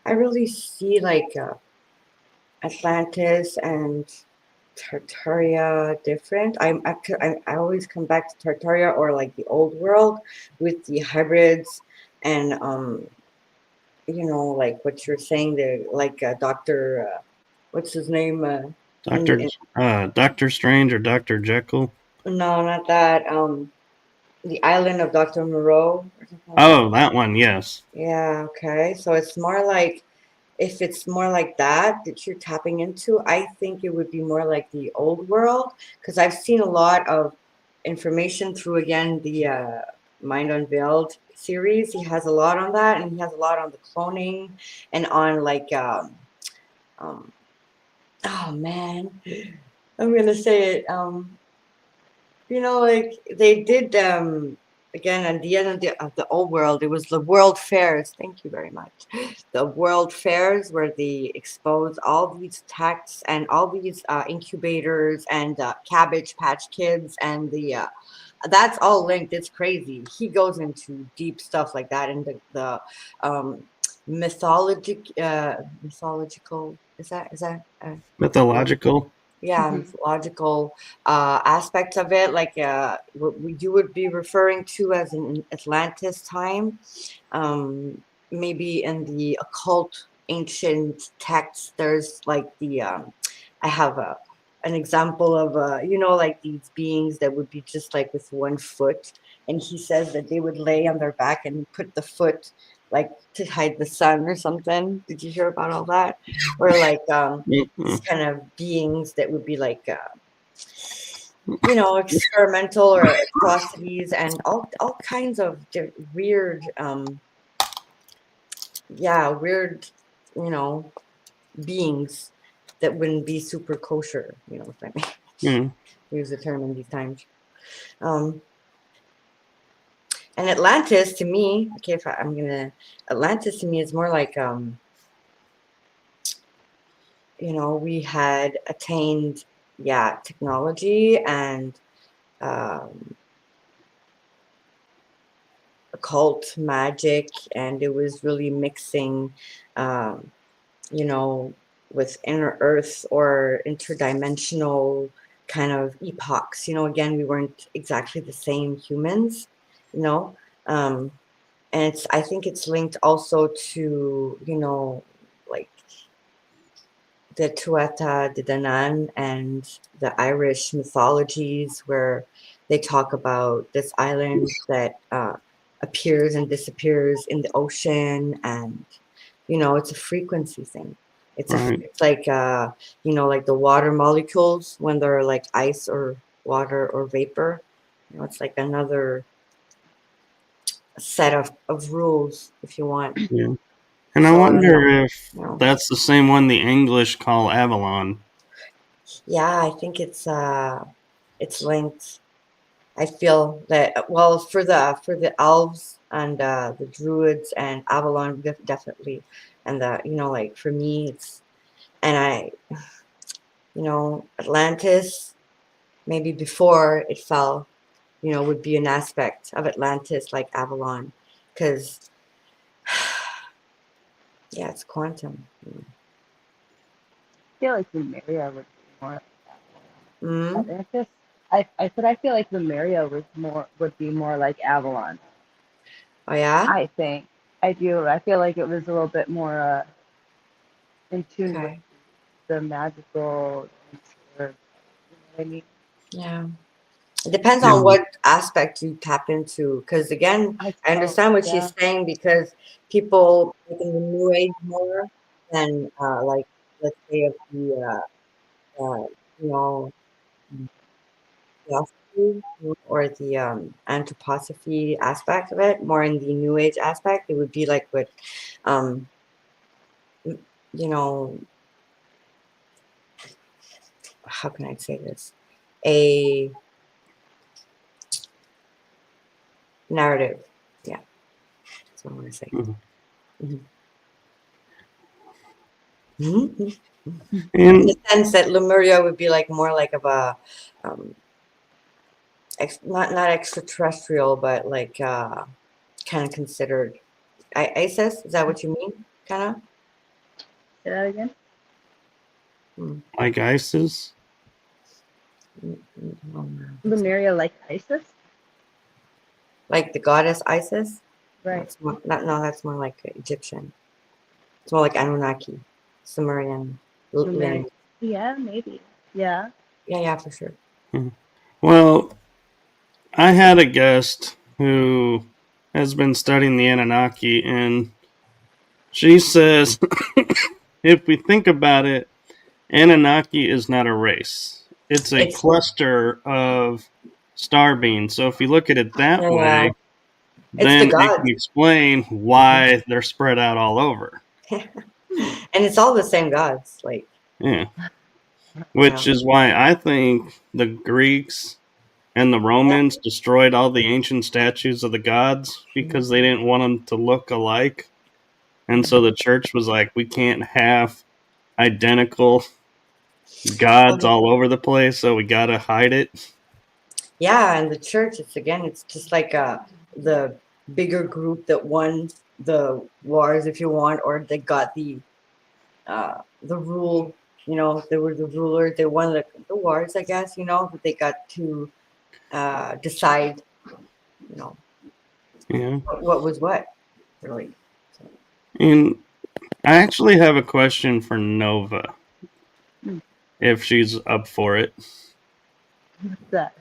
I really see like Atlantis and Tartaria different. I always come back to Tartaria or like the old world with the hybrids and like what you're saying there, like Dr. What's his name? Doctor Strange or Dr. Jekyll? No, not that. The Island of Dr. Moreau. Oh, that one, yes. Yeah, okay. So it's more like, if it's more like that you're tapping into, I think it would be more like the old world, because I've seen a lot of information through, again, the Mind Unveiled series. He has a lot on that, and he has a lot on the cloning and on like, oh man, I'm gonna say it. Like they did again at the end of the old world, it was the world fairs. Thank you very much. The world fairs where they expose all these texts and all these incubators and Cabbage Patch Kids and the that's all linked. It's crazy. He goes into deep stuff like that, and the mythological, is that Mythological. yeah, mythological aspects of it, like what you would be referring to as an Atlantis time. Maybe in the occult ancient texts, there's like the I have an example of like these beings that would be just like with one foot, and he says that they would lay on their back and put the foot like to hide the sun or something. Did you hear about all that? Or like these kind of beings that would be like experimental or atrocities and all kinds of weird weird beings that wouldn't be super kosher, if I may use the term in these times. And Atlantis to me, okay, Atlantis to me is more like, we had attained, technology and occult magic, and it was really mixing, with inner earth or interdimensional kind of epochs. Again, we weren't exactly the same humans, and I think it's linked also to, like the Tuatha De Danann and the Irish mythologies, where they talk about this island that appears and disappears in the ocean, and it's a frequency thing. It's like like the water molecules when they're like ice or water or vapor. It's like another set of rules, if you want. Yeah. And I wonder if that's the same one the English call Avalon. Yeah, I think it's linked. I feel that, well, for the elves and the druids and Avalon definitely, and like for me it's, and Atlantis, maybe before it fell, would be an aspect of Atlantis like Avalon, because it's quantum. I feel like Lemuria would be more like that. Atlantis. I said I feel like Lemuria would be more like Avalon. Oh yeah. I think I do. I feel like it was a little bit more in tune with Okay. the magical. You know what I mean? Yeah. It depends Yeah. on what aspect you tap into. Because again, I I suppose, understand what yeah. she's saying because people like in the new age more than like let's say of the you know philosophy or the anthroposophy aspect of it, more in the new age aspect, it would be like what um you know, how can I say this? A narrative. Yeah, that's what I want to say. Mhm. Mhm. In And the sense that Lemuria would be like more like of a um, not extraterrestrial, but like kind of considered ISIS. Is that what you mean? Kind of. Say that again. like ISIS. Lemuria like Isis, Like the goddess Isis. right? That's more, no, that's more like Egyptian. It's more like Anunnaki, Sumerian Lemuria. lineage. Yeah, maybe. Yeah. Yeah, for sure. Mhm. Well, I had a guest who has been studying the Anunnaki, and she says if we think about it, Anunnaki is not a race. It's a It's cluster of star beings. So if you look at it that yeah, way, it's the then it gods, can explain why they're spread out all over. and it's all the same gods. Like Yeah. you Which know, is why I think the Greeks and the Romans destroyed all the ancient statues of the gods because they didn't want them to look alike. And so the church was like, we can't have identical gods all over the place, so we gotta hide it. yeah, and the church. It's again, it's just like the bigger group that won the wars, if you want, or they got the rule. You know, they were the rulers. They won the wars, I guess. You know, that they got to decide. You know, Yeah. what was what, really. So, And I actually have a question for Nova, Hmm. if she's up for it. What's that?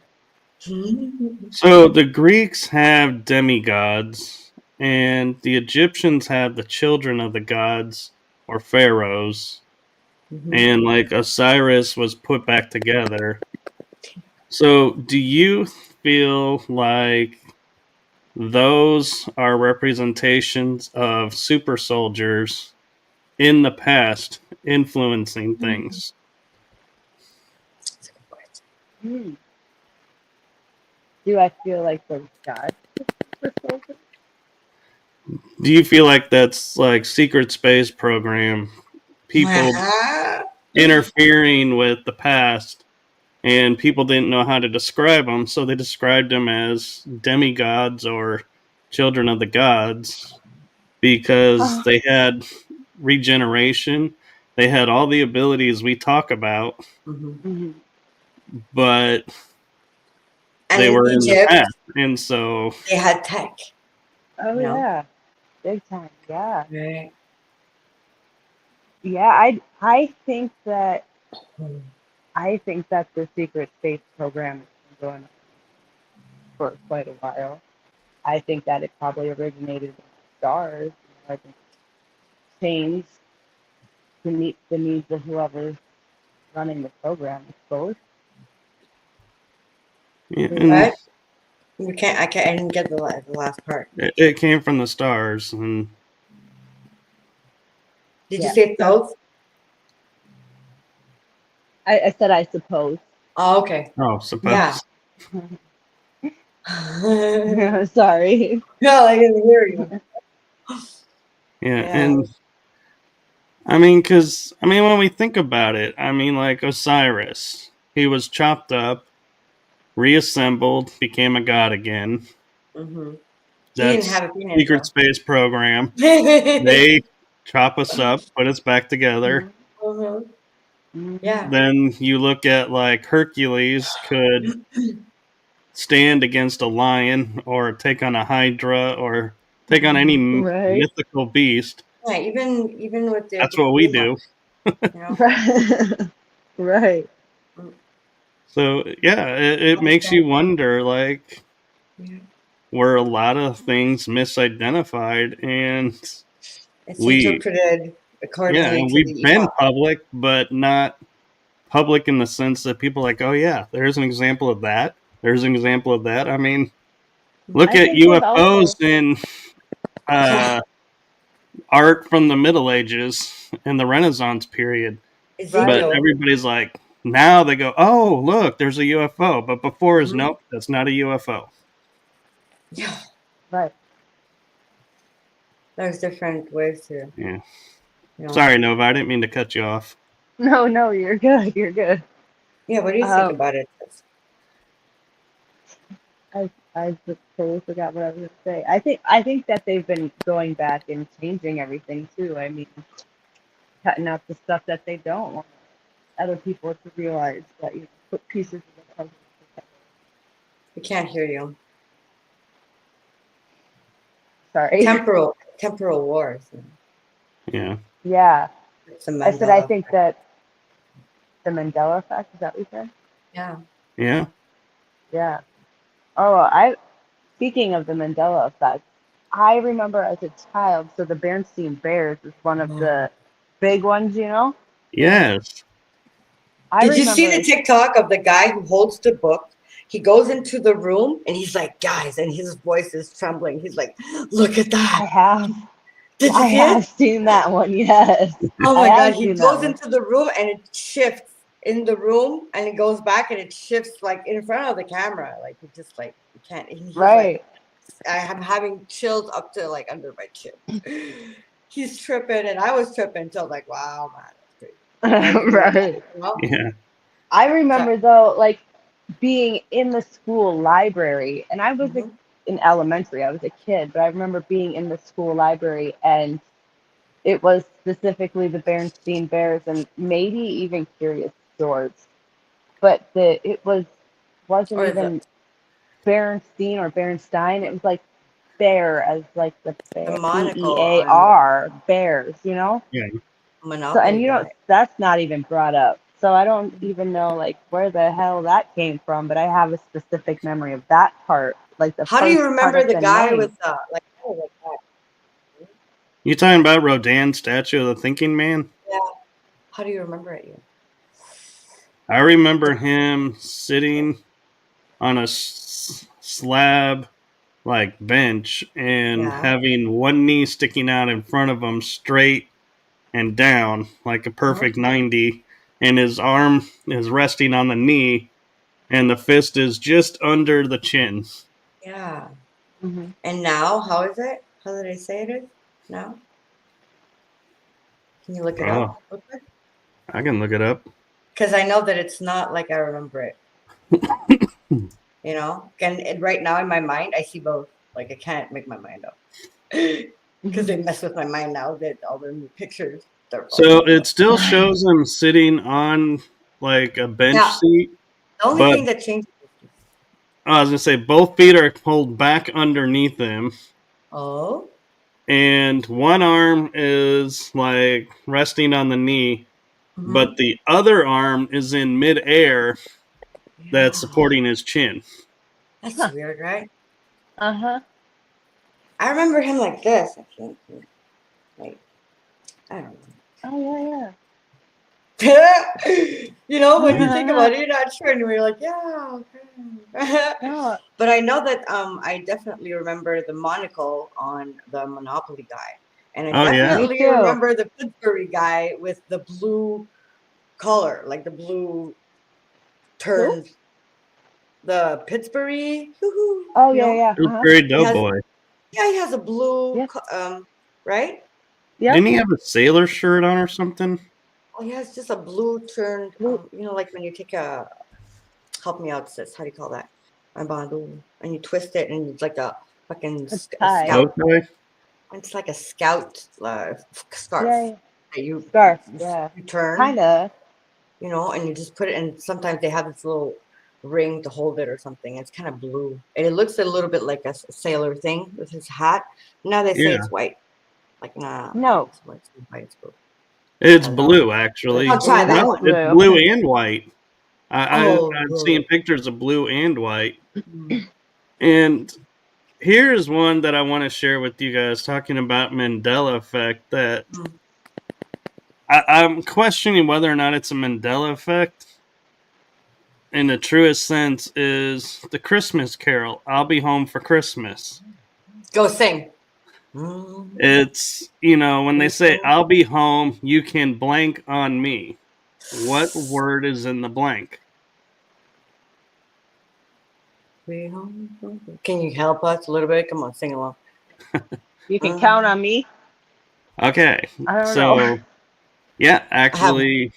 So the Greeks have demigods, and the Egyptians have the children of the gods or pharaohs, and like Osiris was put back together. So do you feel like those are representations of super soldiers in the past influencing things? That's a good question. Hmm. Do I feel like those gods were soldiers? Do you feel like that's like secret space program people interfering with the past and people didn't know how to describe them, so they described them as demigods or children of the gods because Oh, they had regeneration, they had all the abilities we talk about, mhm. but And they in were in the Egypt, past, and so they had tech. Oh You know, yeah, big time. Yeah, right? yeah. I think that the secret space program has been going on for quite a while. I think that it probably originated in the stars. I think changed to meet the needs of whoever's running the program. I suppose. yeah, Is and What? We can't. I can't. I didn't get the last part. it came from the stars. And Did you yeah. say both? I said I suppose. Oh, okay. oh, Yeah. suppose, No, Sorry. I didn't hear you. yeah, Yeah. and I mean, when we think about it, I mean, like Osiris, he was chopped up, reassembled, became a god again. Mm-hmm. He didn't That's have a penis secret though. space program. They chop us up, put us back together. Uh-huh. Yeah. Then you look at like Hercules could stand against a lion or take on a hydra or take on any Right. mythical beast. Yeah, even with That's the what we Puma, do. you know. Right. Mm, So yeah, it makes you wonder, like, yeah. were a lot of things misidentified, and It's we interpreted yeah, accordingly and to we've the been epoch. public, but not public in the sense that people are like, oh yeah, there's an example of that. There's an example of that. I mean, look I at think they've UFOs also in Yeah, art from the Middle Ages and the Renaissance period. right. But Ezekiel. everybody's like, now they go, oh, look, there's a UFO. But before is, Mhm. nope, that's not a UFO. Yeah, Right. there's different ways to, Yeah. you know. Sorry, Nova, I didn't mean to cut you off. No, you're good. You're good. Yeah, what do you think about it? I just totally forgot what I was going to say. I think that they've been going back and changing everything too. I mean, cutting out the stuff that they don't want other people to realize that you put pieces of the puzzle together. We can't hear you. Sorry. Temporal wars. Yeah. Yeah. It's the I said I Mandela think effect. that the Mandela effect, is that what you said? Yeah. Yeah. Yeah. Oh, speaking of the Mandela effect, I remember as a child, so the Bernstein Bears is one of the big ones, you know? Yeah. Yes. I Did you see remember the TikTok of the guy who holds the book? He goes into the room and he's like, guys, and his voice is trembling. He's like, look at I that. have Did you I see it? have seen that one, yes. Oh I my God. have He seen that goes one. into the room and it shifts in the room and it goes back and it shifts like in front of the camera. Like he just like, you can't. And he's like, Right. I am having chills up to like under my chin. He's tripping and I was tripping. So I was like, wow, man, that's crazy. Like, Right. you know? Yeah. I So, remember though, like being in the school library, and I was mhm. in elementary, I was a kid, but I remember being in the school library and it was specifically the Bernstein Bears and maybe even Curious George. But wasn't Or the, even Berenstein or Berenstein. It was like bear as like the the bear, monocle on Bear, bears, you know? Yeah. So, and Monopoly you know, guy. that's not even brought up. So I don't even know like where the hell that came from, but I have a specific memory of that part, like the How do you first part remember of the the guy name. with the like, oh, like that? You talking about Rodin's statue of the thinking man? Yeah. How do you remember it? You? I remember him sitting on a slab like bench and Yeah. having one knee sticking out in front of him straight and down like a Uh-huh. perfect 90, and his arm is resting on the knee and the fist is just under the chin. Yeah. Hmm. And now, how is it? How did I say it is now? Can you look it up? Oh, I can look it up. Because I know that it's not like I remember it. You know, and right now in my mind, I see both. Like I can't make my mind up because they mess with my mind now that all the new pictures. They're So all, it still shows him sitting on like a bench yeah. seat, The only but thing that changes. I was gonna say both feet are pulled back underneath him, Oh. and one arm is like resting on the knee, Mm-hmm. but the other arm is in midair that's Yeah. supporting his chin. That's Huh. weird, right? Uh-huh. I remember him like this. I think, like, I don't know. Oh yeah, You know, when you think yeah. about it, you're not sure, and you're like, yeah, okay. No, But I know that I definitely remember the monocle on the Monopoly guy, and I Oh yeah, me definitely too. remember the Pittsburgh guy with the blue color, like the blue Who? turned the Pittsburgh. You Oh know, yeah. Uh-huh. Pillsbury he has Doughboy. yeah, he has a blue Yep. right. Yep. Didn't he have a sailor shirt on or something? Oh, he has just a blue turned. Blue. You know, like when you take a help me out, sis. How do you call that? And you twist it, and it's like a fucking A tie. scout. Okay. It's like a scout scarf Yeah. that you Scarf. Yeah. turn. Kinda. you know, and you just put it, and sometimes they have this little ring to hold it or something. It's kind of blue, and it looks a little bit like a sailor thing with his hat. Now they say Yeah. it's white. Like, nah, No. it's white. It's white. It's blue. It's I don't know. blue, actually. I'll try that No, one. it's blue and white. I've blue. seen pictures of blue and white. Mm. And here's one that I want to share with you guys, talking about Mandela effect, that Mm. I'm questioning whether or not it's a Mandela effect. In the truest sense, is the Christmas Carol, I'll Be Home for Christmas. Go sing. It's, you know, when they say, I'll be home, you can blank on me. What word is in the blank? Can you help us a little bit? Come on, sing along. You can count on me. Okay. I don't know. Yeah, actually.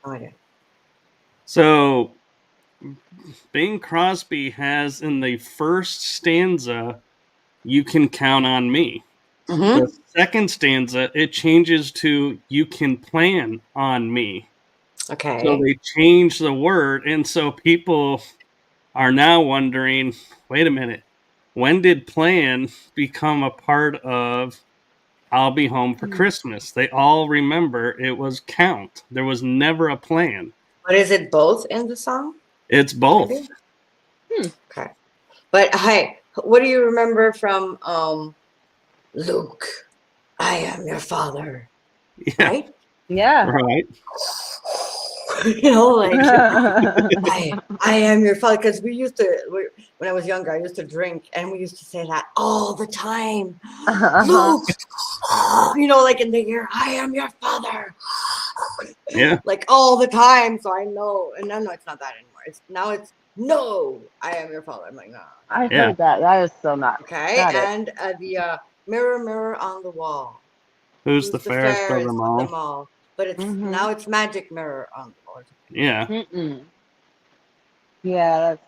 No idea. So, Bing Crosby has in the first stanza, you can count on me. Mm-hmm. The second stanza, it changes to you can plan on me. Okay. So they change the word, and so people are now wondering, wait a minute, when did plan become a part of I'll Be Home for Christmas? They all remember it was count. There was never a plan. But is it both in the song? It's both. Okay. But hey, what do you remember from Luke? I am your father. Yeah. Right? Yeah. Right. You know, like I am your father, because we used to, when I was younger, I used to drink, and we used to say that all the time. Luke, you know, like in the ear, I am your father. Yeah. Like all the time, so I know. And no, it's not that anymore. It's no, I am your father. I'm like, no. I heard that. That is so not. Okay, not and the mirror, mirror on the wall. Who's the fairest of them all? But it's now it's magic mirror on the wall. Yeah. Yeah, that's.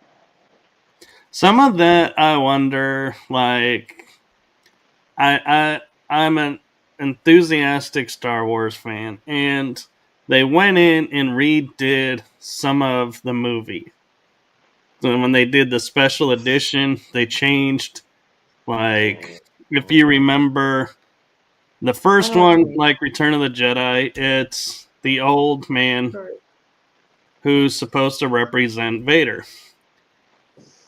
Some of that I wonder, like, I'm an enthusiastic Star Wars fan, and they went in and redid some of the movie. So when they did the special edition, they changed, like, if you remember the first one, like Return of the Jedi, it's the old man who's supposed to represent Vader.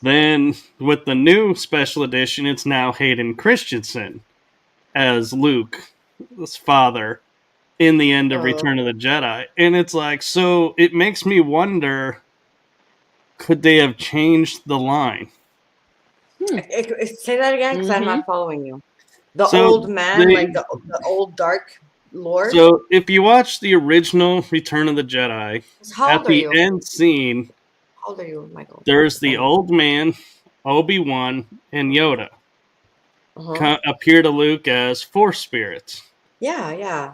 Then with the new special edition, it's now Hayden Christensen as Luke's father in the end of Return of the Jedi. And it's like, so it makes me wonder, could they have changed the line? Say that again, because I'm not following you. The old man, like the old dark lord? So if you watch the original Return of the Jedi, at the end scene, how old are you, Michael? There's the old man, Obi-Wan, and Yoda appear to Luke as Force spirits. Yeah.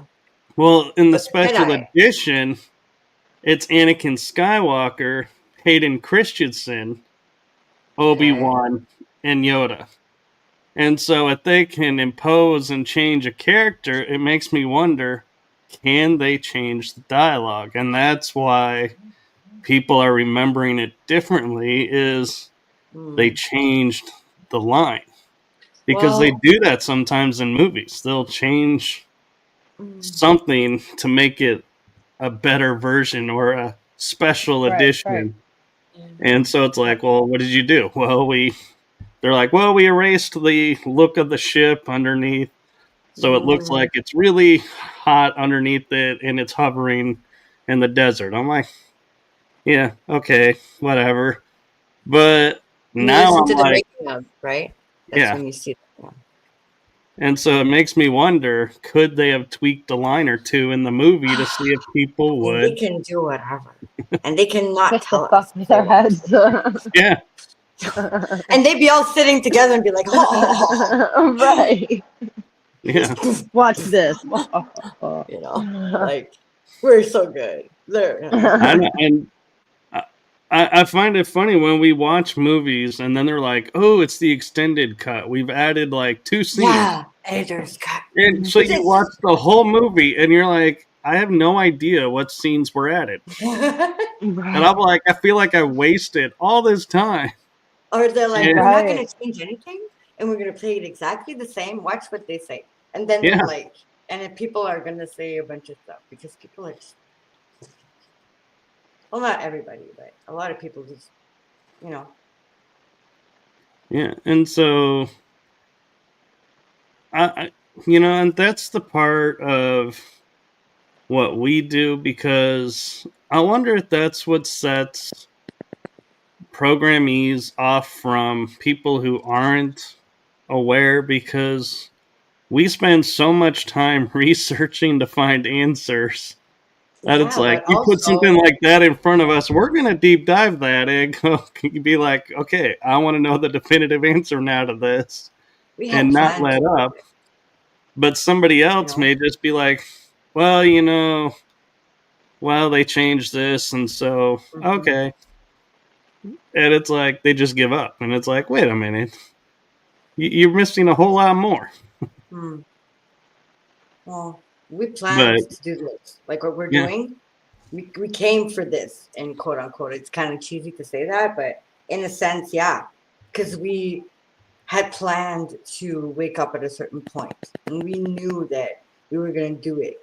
Well, in the special edition, it's Anakin Skywalker, Hayden Christensen, Obi-Wan, and Yoda. And so if they can impose and change a character, it makes me wonder, can they change the dialogue? And that's why people are remembering it differently, is they changed the line. Because they do that sometimes in movies. They'll change something to make it a better version or a special edition. Right. And so it's like, well, what did you do? Well, they're like, well, we erased the look of the ship underneath, so it looks like it's really hot underneath it and it's hovering in the desert. I'm like, yeah, okay, whatever. But now I'm like, making of, right? That's when you see that. And so it makes me wonder, could they have tweaked a line or two in the movie to see if people would? They can do whatever. And they cannot tell us. Their heads. Yeah. And they'd be all sitting together and be like, oh. Right. Yeah. Watch this. You know, like, we're so good. I find it funny when we watch movies and then they're like, oh, it's the extended cut. We've added like 2 scenes. Yeah, editor's cut. And so you watch the whole movie and you're like, I have no idea what scenes we're added. And Right. I'm like, I feel like I wasted all this time. Or they're like, Yeah. we're not going Right. to change anything, and we're going to play it exactly the same. Watch what they say. And then Yeah. they're like, and then people are going to say a bunch of stuff because people are just, well, not everybody, but a lot of people just, you know. Yeah. And so, and that's the part of what we do, because I wonder if that's what sets programmees off from people who aren't aware, because we spend so much time researching to find answers that it's Yeah, like, but you put something also, like that in front of us, we're going to deep dive that and be like, okay, I want to know the definitive answer now to this, we and had not planned let to do up. it, But somebody you else know. may just be like, well, well, they changed this, and so, Mm-hmm. okay. And it's like, they just give up. And it's like, wait a minute. You're missing a whole lot more. Hmm. Well, we planned But, to do this. Like what we're yeah. doing, we came for this, and quote unquote. It's kind of cheesy to say that, but in a sense, yeah, because we had planned to wake up at a certain point, and we knew that we were going to do it.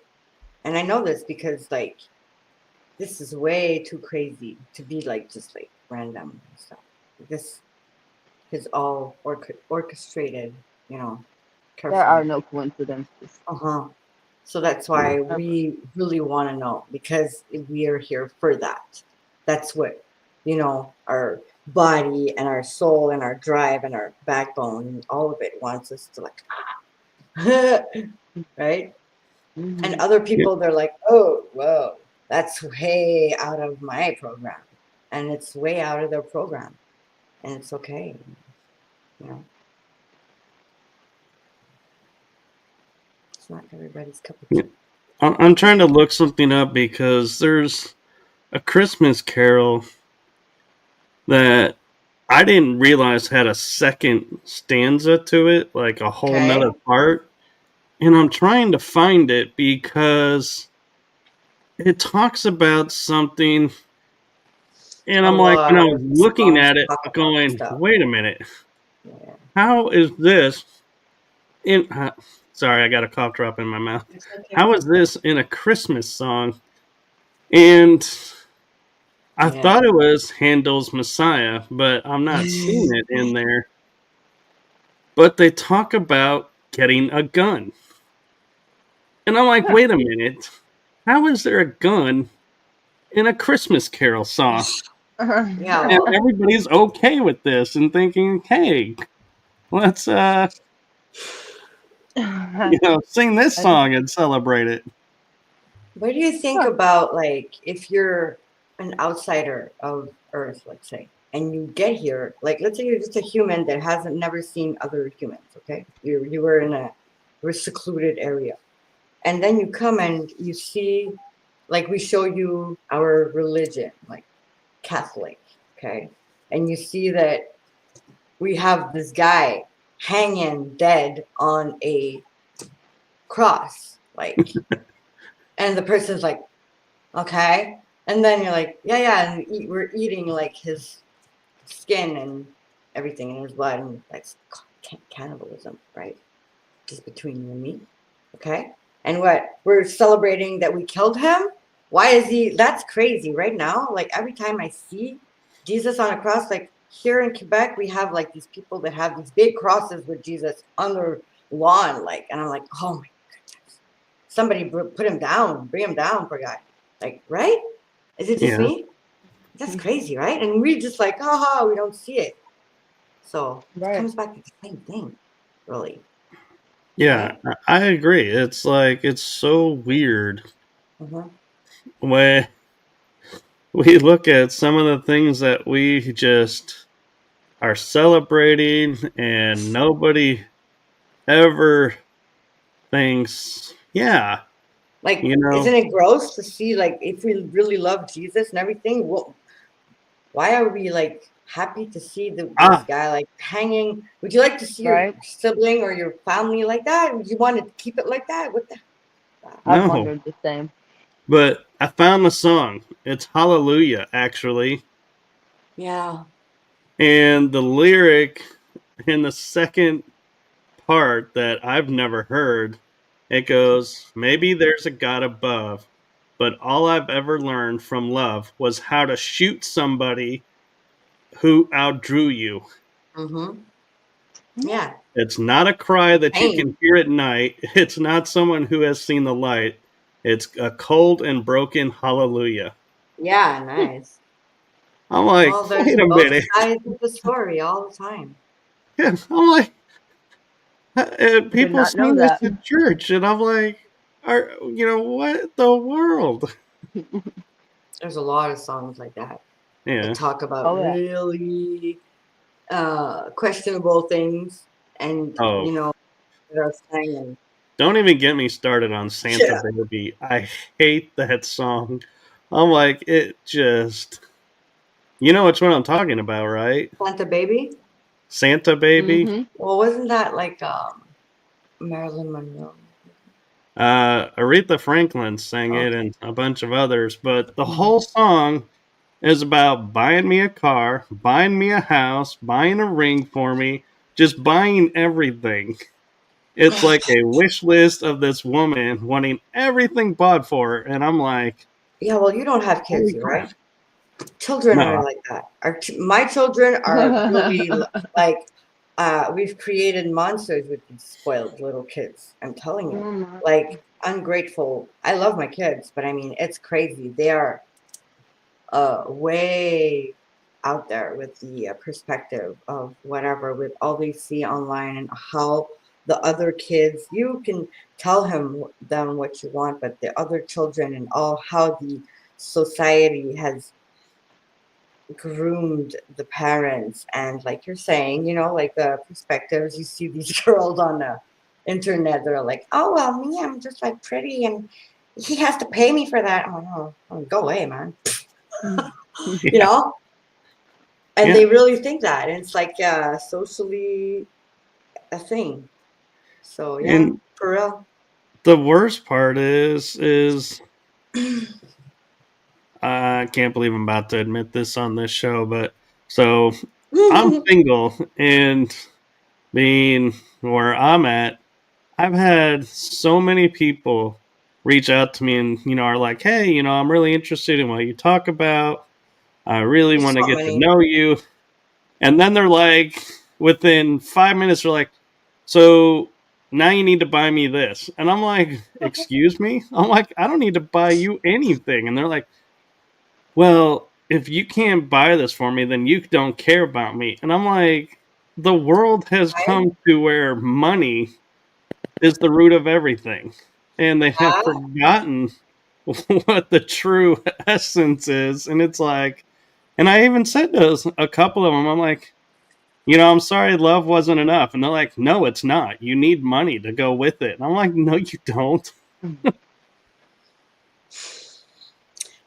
And I know this because, like, this is way too crazy to be like just like random and stuff. This is all orchestrated, you know, There are carefully. no coincidences. Uh-huh. So that's why we really want to know, because we are here for that. That's what, our body and our soul and our drive and our backbone and all of it wants us to like, right? And Mm-hmm. other Yeah. people, they're like, oh, whoa, that's way out of my program. And it's way out of their program. And it's okay. You know, it's not everybody's cup of Yeah. tea. I'm trying to look something up, because there's a Christmas carol that I didn't realize had a second stanza to it, like a whole Okay. nother part. And I'm trying to find it because it talks about something. And A I'm like, when I lot was of looking songs at it, talk about this going, stuff. wait a minute, Yeah. how is this in? Sorry, I got a cough drop in my mouth. It's okay. How is this in a Christmas song? And I Yeah. thought it was Handel's Messiah, but I'm not seeing it in there. But they talk about getting a gun. And I'm like, Huh. wait a minute. How is there a gun in a Christmas carol song? Yeah, And well, everybody's okay with this and thinking, hey, let's sing this I just, song and celebrate it. what do you think huh. about, like, if you're an outsider of Earth, let's say, and you get here, like, let's say you're just a human that hasn't never seen other humans, okay? You were in a secluded area, and then you come and you see, like, we show you our religion, like Catholic, okay? And you see that we have this guy hanging dead on a cross, like, and the person's like, okay. And then you're like, yeah, and we're eating like his skin and everything in his blood, and that's cannibalism, right? Just between you and me, okay? And what, we're celebrating that we killed him? Why is he? That's crazy. Right now, like every time I see Jesus on a cross, like here in Quebec, we have like these people that have these big crosses with Jesus on their lawn, like, and I'm like, oh my goodness, somebody put him down, bring him down, poor guy. Like, right? Is it just Yeah. me? That's crazy, right? And we just like, haha, we don't see it. So it Right. comes back to the same thing, really, Yeah, right? I agree. It's like, it's so weird Mm-hmm. when we look at some of the things that we just are celebrating, and nobody ever thinks, yeah, Like, you know, isn't it gross to see, like, if we really love Jesus and everything, why are we like happy to see this ah, guy like hanging? Would you like to see your Right. sibling or your family like that? Would you want to keep it like that? What the? I've no. wondered the same. But I found the song. It's Hallelujah, actually. Yeah. And the lyric in the second part that I've never heard, it goes, maybe there's a God above, but all I've ever learned from love was how to shoot somebody who outdrew you. Mm-hmm. Yeah. It's not a cry that you Pain. can hear at night. It's not someone who has seen the light. It's a cold and broken hallelujah. Yeah, nice. I'm like, Well, there's wait a both minute. sides of the story all the time. Yeah, I'm like, and Did people not know sing this that. in church, and I'm like, what the world? There's a lot of songs like that Yeah. that talk about Oh, yeah. really questionable things, and Oh, they're saying, don't even get me started on Santa yeah, Baby. I hate that song. I'm like, it just, you know which one I'm talking about, right? Santa Baby. Santa Baby. Mm-hmm. Well, wasn't that like Marilyn Monroe? Aretha Franklin sang it Okay. and a bunch of others, but the whole song is about buying me a car, buying me a house, buying a ring for me, just buying everything. It's like a wish list of this woman wanting everything bought for her, and I'm like, Yeah, well, you don't have kids, holy right? crap. Children are No, like that. My children are really like we've created monsters with these spoiled little kids. I'm telling you, like ungrateful. I love my kids, but I mean, it's crazy. They are way out there with the perspective of whatever, with all they see online and how the other kids, you can tell them what you want, but the other children and all how the society has groomed the parents, and like you're saying, like the perspectives, you see these girls on the internet, they're like, oh well, me, I'm just like pretty and he has to pay me for that. Oh, go away, man. you yeah, know and yeah. they really think that, and it's like socially a thing. So yeah, And for real. the worst part is I can't believe I'm about to admit this on this show, but so I'm single, and being where I'm at, I've had so many people reach out to me and, are like, hey, I'm really interested in what you talk about. I really There's want to so get to many. know you. And then they're like, within 5 minutes, they're like, so now you need to buy me this. And I'm like, excuse me? I'm like, I don't need to buy you anything. And they're like, well, if you can't buy this for me, then you don't care about me. And I'm like, the world has Right? come to where money is the root of everything. And they have Yeah. forgotten what the true essence is. And it's like, and I even said to a couple of them, I'm like, I'm sorry, love wasn't enough. And they're like, no, it's not. You need money to go with it. And I'm like, no, you don't.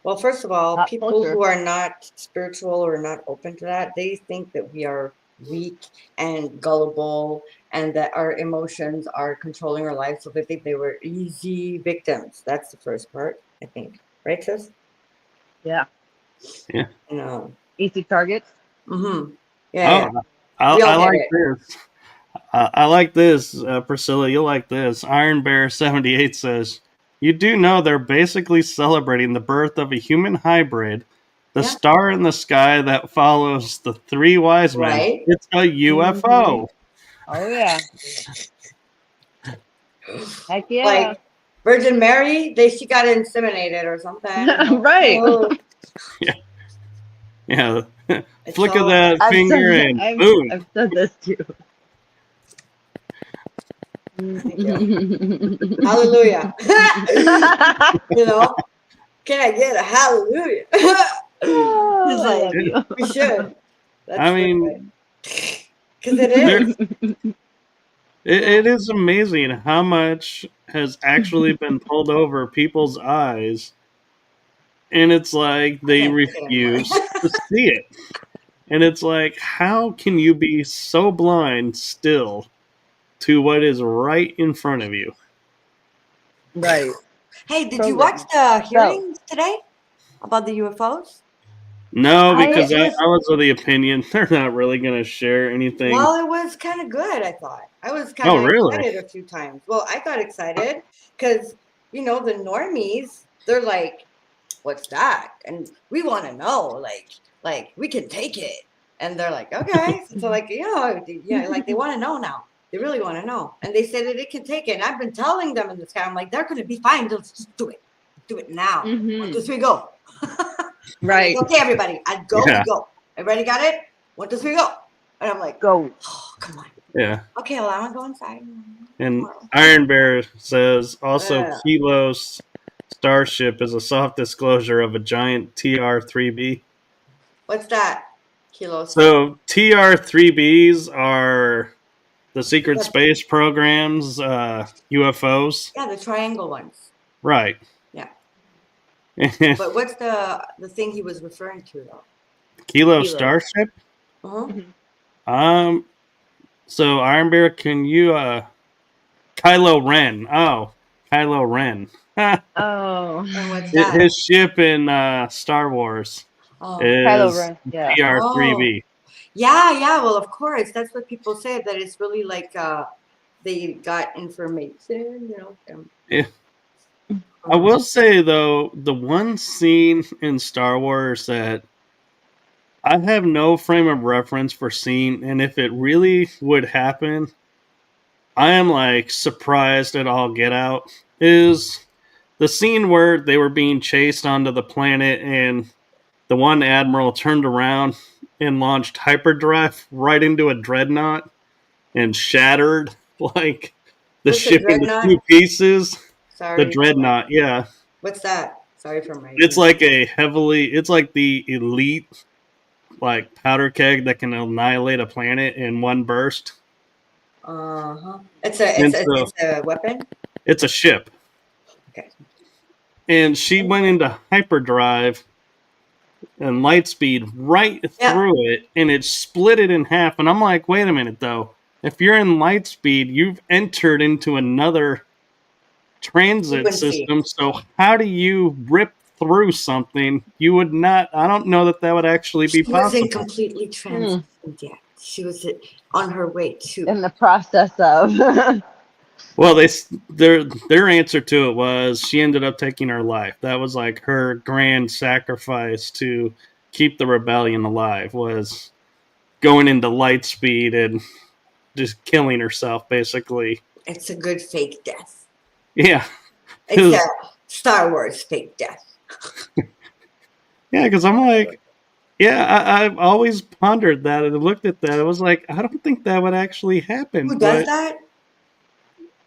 Well, first of all, Pop people culture. who are not spiritual or not open to that, they think that we are weak and gullible and that our emotions are controlling our lives. So they think they were easy victims. That's the first part, I think. Right, sis? Yeah. Yeah. No. Easy targets. Mm-hmm. Yeah. Oh, We all I get like it. this. I like this, Priscilla. You'll like this. Iron Bear 78 says, you do know they're basically celebrating the birth of a human hybrid, the Yeah. star in the sky that follows the three wise men. Right? It's a Mm-hmm. UFO. Oh yeah. Heck yeah. Like Virgin Mary, she got inseminated or something. Right. Oh, Yeah. Yeah. it's Flick of all that finger and boom. I've said this too. thank you. Hallelujah. Can I get a hallelujah? It's I like, love you. we should. I That's mean, because it is. it is amazing how much has actually been pulled over people's eyes, and it's like I they can't take it anymore. refuse to see it. And it's like, how can you be so blind still to what is right in front of you? Right. Hey, did you Program. watch the hearings today about the UFOs? No, because It I was was of the opinion they're not really going to share anything. well, it was kind of good. I thought I was kind Oh, of really? excited a few times. Well, I got excited because the normies, they're like, "What's that?" And we want to know, like we can take it. And they're like, "Okay." So like, yeah, like they want to know now. They really want to know. And they said that it can take it. And I've been telling them in the sky, I'm like, they're going to be fine. Just do it. Do it now. 1, 2, 3, go. Right. Like, okay, everybody, I'd go, Yeah. we go. Everybody got it? 1, 2, 3, go. And I'm like, Go. oh, come on. Yeah. Okay, well, I want to go inside. And Iron Bear says also Yeah. Kilo's starship is a soft disclosure of a giant TR-3B. What's that? Kilos. So TR-3Bs are the secret Yeah. space programs, UFOs. Yeah, the triangle ones. Right. Yeah. And But what's the thing he was referring to, though? Kilo Kilo. starship? Uh-huh. So Iron Bear, can you Kylo Ren. Oh, Kylo Ren. Oh. And what's that? His ship in Star Wars Kylo is Ren. Yeah. TR-3B. Yeah. Well, of course. That's what people say, that it's really like they got information, Yeah. I will say, though, the one scene in Star Wars that I have no frame of reference for seeing, and if it really would happen, I am like surprised at all get out, is the scene where they were being chased onto the planet and the one admiral turned around and launched hyperdrive right into a dreadnought and shattered like the What's a ship into dreadnought? 2 pieces. Sorry. The dreadnought, yeah. What's that? Sorry for my. It's like it's like the elite like powder keg that can annihilate a planet in one burst. Uh-huh. It's a weapon? It's a ship. Okay. And she went into hyperdrive and light speed right through it, and it split it in half. And I'm like, wait a minute, though. If you're in light speed, you've entered into another transit system. So how do you rip through something? You would not. I don't know that would actually be possible. She wasn't completely transitioned yet. She was on her way to. In the process of. Well, their answer to it was she ended up taking her life. That was like her grand sacrifice to keep the rebellion alive, was going into light speed and just killing herself, basically. It's a good fake death. Yeah. It's a Star Wars fake death. Yeah, because I'm like, I've always pondered that and looked at that. I was like, I don't think that would actually happen. Who does that?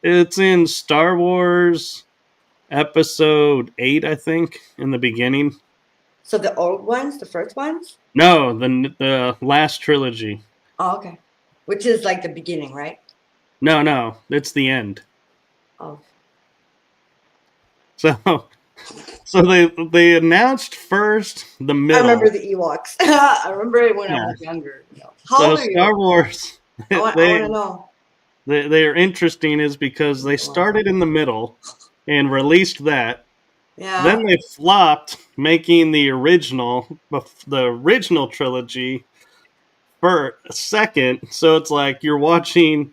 It's in Star Wars Episode 8, I think, in the beginning. So the old ones, the first ones? No, the last trilogy. Oh, okay. Which is like the beginning, right? No, it's the end. Oh. So they announced first the middle. I remember the Ewoks. I remember it when I was younger. How old are you? Star Wars. I want to know. They're interesting is because they started in the middle and released that. Yeah. Then they flopped, making the original trilogy for a second. So it's like you're watching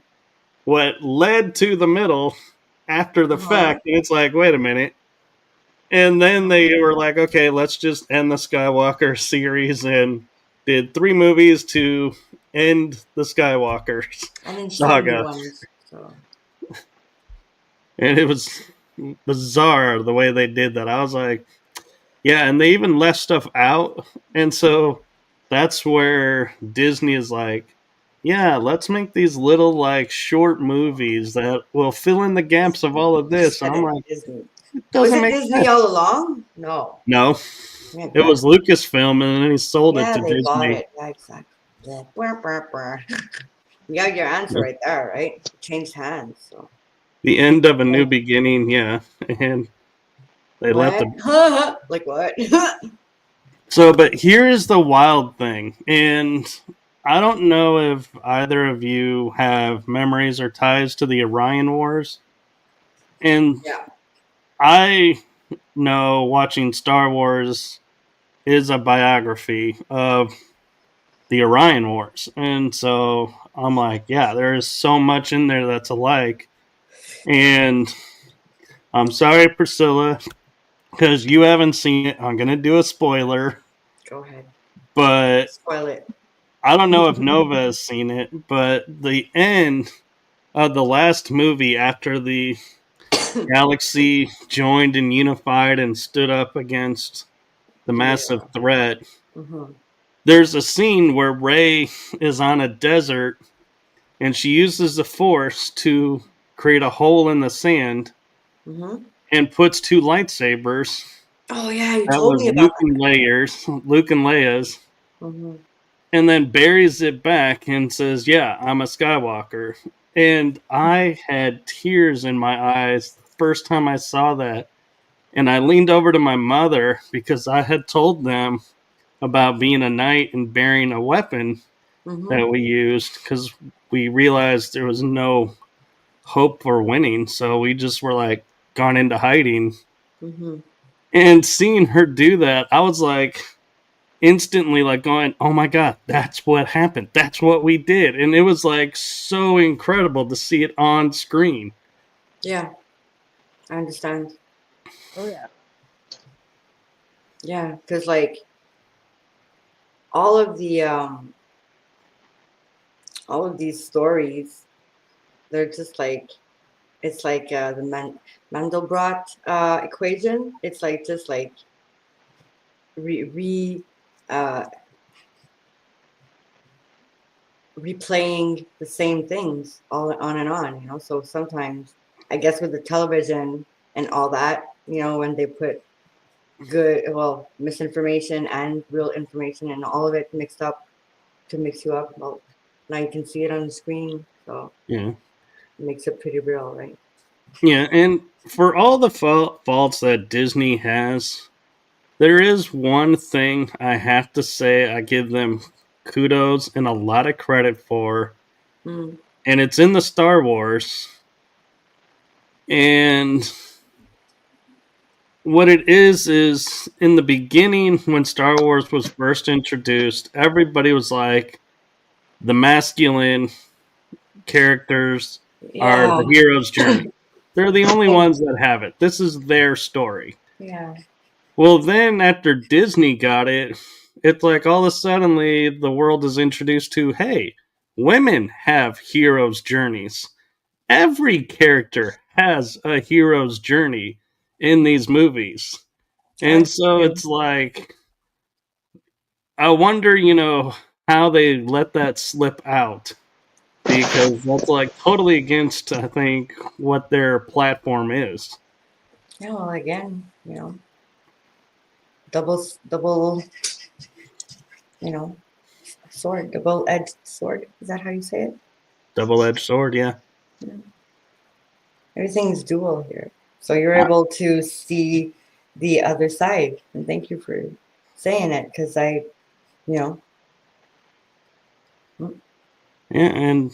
what led to the middle after the fact, and it's like, wait a minute. And then they were like, okay, let's just end the Skywalker series, and did 3 movies to end the Skywalker saga. Ones, so. And it was bizarre the way they did that. I was like, yeah, and they even left stuff out. And so that's where Disney is like, yeah, let's make these little like short movies that will fill in the gaps of all of this. And I'm like, Disney. it doesn't make Disney sense. All along? No. It was Lucasfilm, and then he sold it to Disney. Bought it. Yeah, exactly. You got your answer right there, right? It changed hands. So. The end of A New Beginning, yeah, and they left it. Like what? So, but here's the wild thing, and I don't know if either of you have memories or ties to the Orion Wars. And I know watching Star Wars is a biography of the Orion Wars. And so I'm like, yeah, there's so much in there that's alike. And I'm sorry, Priscilla, because you haven't seen it. I'm going to do a spoiler. Go ahead. But Spoil it. I don't know if Nova has seen it, but the end of the last movie after the galaxy joined and unified and stood up against the massive threat, there's a scene where Rey is on a desert and she uses the Force to create a hole in the sand and puts two lightsabers. Oh yeah, you That told was me about Luke and Leia's, and then buries it back and says, "Yeah, I'm a Skywalker." And I had tears in my eyes the first time I saw that, and I leaned over to my mother because I had told them about being a knight and bearing a weapon that we used because we realized there was no hope for winning, so we just were like gone into hiding. And seeing her do that, I was like instantly like going, oh my god, that's what happened, that's what we did. And it was like so incredible to see it on screen. Yeah, I understand. Oh yeah. Yeah, because like all of these stories, they're just like, it's like the Mandelbrot equation. It's like just like replaying the same things all on and on, you know. So sometimes I guess with the television and all that, you know, when they put misinformation and real information and all of it mixed up to mix you up, well, now you can see it on the screen, so Yeah. it makes it pretty real, right? Yeah, and for all the faults that Disney has, there is one thing I have to say I give them kudos and a lot of credit for, and it's in the Star Wars. And what it is in the beginning when Star Wars was first introduced, everybody was like, the masculine characters are the hero's journey. They're the only ones that have it. This is their story. Yeah. Well, then after Disney got it, it's like all of a sudden the world is introduced to, hey, women have hero's journeys. Every character has a hero's journey in these movies. And so it's like, I wonder, how they let that slip out. Because that's like totally against, I think, what their platform is. Yeah, well, again, you know, double, you know, sword, double-edged sword. Is that how you say it? Double-edged sword, yeah. Everything's dual here. So you're able to see the other side. And thank you for saying it, because I, you know. Yeah, and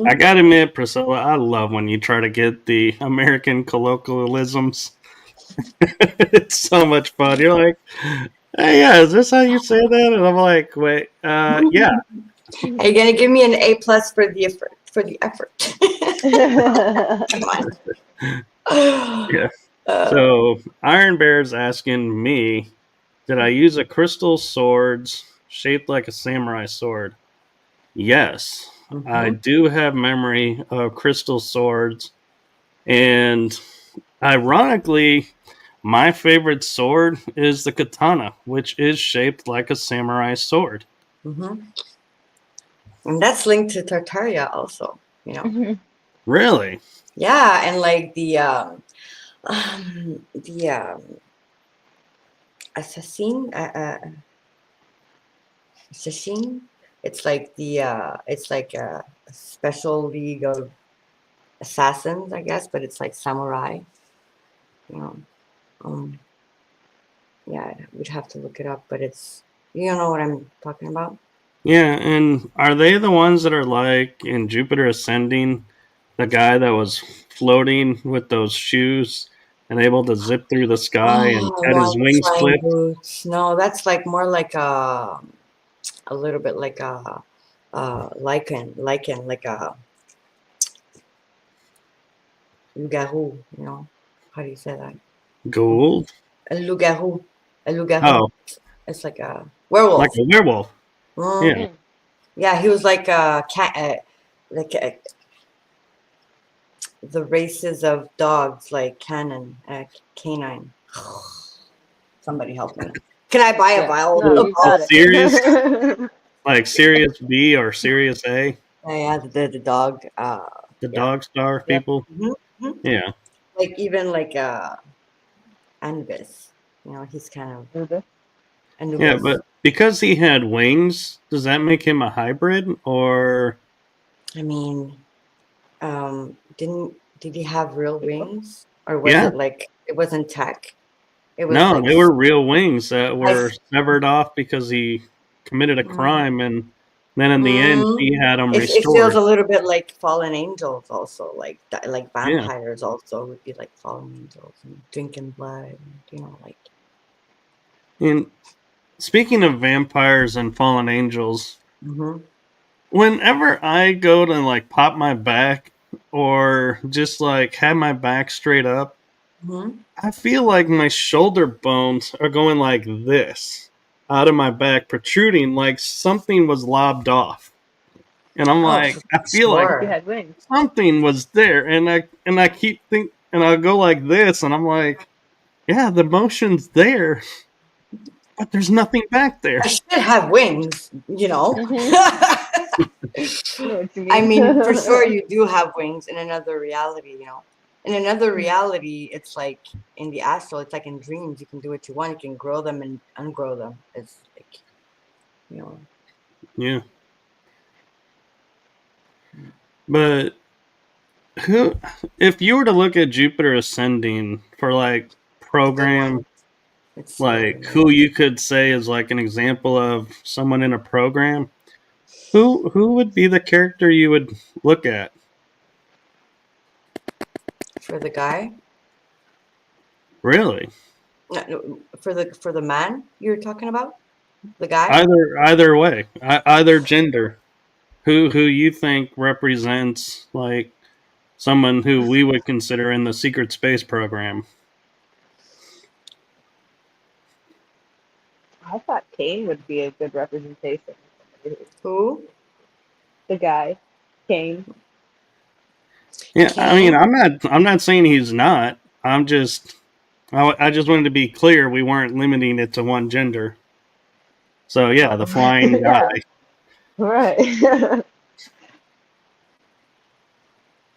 I gotta admit, Priscilla, I love when you try to get the American colloquialisms. It's so much fun. You're like, hey, yeah, is this how you say that? And I'm like, wait, yeah. Are you gonna give me an A+ for the effort? Come on. Yeah. So Iron Bear's asking me, did I use a crystal swords shaped like a samurai sword? Yes. I do have memory of crystal swords, and ironically, my favorite sword is the katana, which is shaped like a samurai sword. And that's linked to Tartaria also, you know. Really? Yeah, and like the assassin, it's like it's like a special league of assassins, I guess, but it's like samurai, you know. Yeah, we'd have to look it up, but it's, you know what I'm talking about. Yeah, and are they the ones that are like in Jupiter Ascending, the guy that was floating with those shoes and able to zip through the sky and Oh, had his no, the wings flying flipped? boots. No, that's like more like a little bit like a lichen, like a loup-garou, you know? How do you say that? Gold? A loup-garou. A loup-garou. Oh, It's like a like werewolf. a werewolf. Mm. Yeah. Yeah, he was like a cat, like the races of dogs, like canine. Somebody help me. Can I buy a vial No, of you The got all? Sirius, it. like Sirius B or Sirius A, Yeah, the dog. the Yeah, dog star yeah. people. Yeah. Like even like Anubis. You know, he's kind of Yeah, Anubis. but because he had wings, does that make him a hybrid or I mean, did he have real wings, or was yeah? it like it wasn't tech? It was No, like they were real wings that I. were severed off because he committed a crime, and then in the end, Mm, he had them it feels restored. a little bit like fallen angels, also like Yeah. vampires. Also would be like fallen angels and drinking blood. And, you know, like And speaking of vampires and fallen angels, hmm whenever I go to like pop my back or just like have my back straight up, hmm I feel like my shoulder bones are going like this out of my back, protruding like something was lobbed off. And I'm oh, like, for I feel like You sure. had wings. something was there, and I keep think, and I go like this, and I'm like, yeah, the motion's there, but there's nothing back I there. should have wings, you know. Mm-hmm. I know what you I mean. mean, for sure, you do have wings in another reality, you know. In another reality, it's like in the astral, it's like in dreams, you can do what you want. You can grow them and ungrow them. It's like, you know. Yeah, but who, if you were to look at Jupiter ascending for like It's a good one. program, It's really like nice. who you could say is like an example of someone in a program, who would be the character you would look at? For the guy, Really? no, for the man you're talking about, the guy. Either way, either gender. Who you think represents like someone who we would consider in the secret space program? I thought Kane would be a good representation. Who? The guy, Kane. Yeah, I mean, Kane. I'm not saying he's not. I just wanted to be clear. We weren't limiting it to one gender. So yeah, the flying guy. Yeah, right.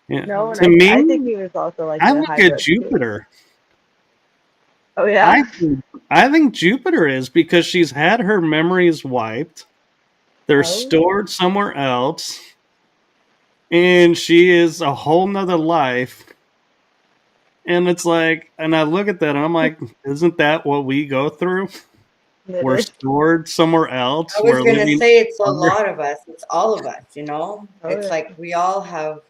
Yeah, No, and to I think me, he was also like I a look at hybrid too. Jupiter. Oh I yeah. think, I think Jupiter is because she's had her memories wiped. They're Oh. stored somewhere else, and she is a whole nother life. And it's like, and I look at that and I'm like, isn't that what we go through? It We're is. stored somewhere I else. was We're gonna living say it's a other. lot of us. It's all of us, you know. Oh It's yeah. like we all have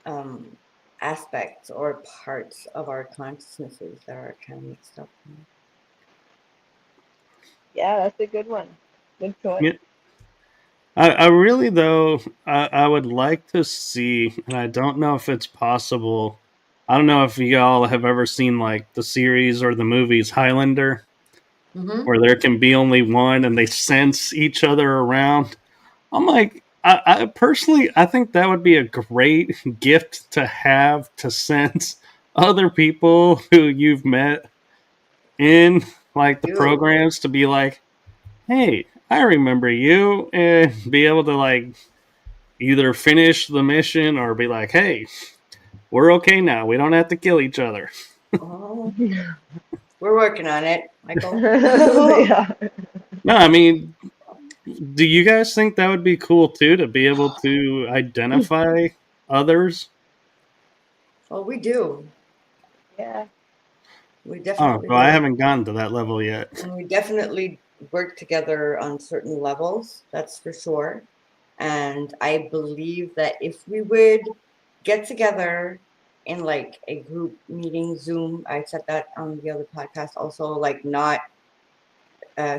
um aspects or parts of our consciousnesses that are kind of mixed up. Yeah, that's a good one. Good choice. Yeah, I really though I would like to see, and I don't know if it's possible. I don't know if y'all have ever seen like the series or the movies Highlander, Mm-hmm. where there can be only one and they sense each other around. I'm like, I personally, I think that would be a great gift to have to sense other people who you've met in like the You. programs to be like, hey, I remember you, and be able to like either finish the mission or be like, hey, we're okay now. We don't have to kill each other. Oh, we're working on it, Michael. Yeah. No, I mean, do you guys think that would be cool too to be able to identify others? Well, we do. Yeah. We Oh, definitely so I do. haven't gotten to that level yet. And we definitely work together on certain levels, that's for sure. And I believe that if we would get together in like a group meeting, Zoom. I said that on the other podcast also, like not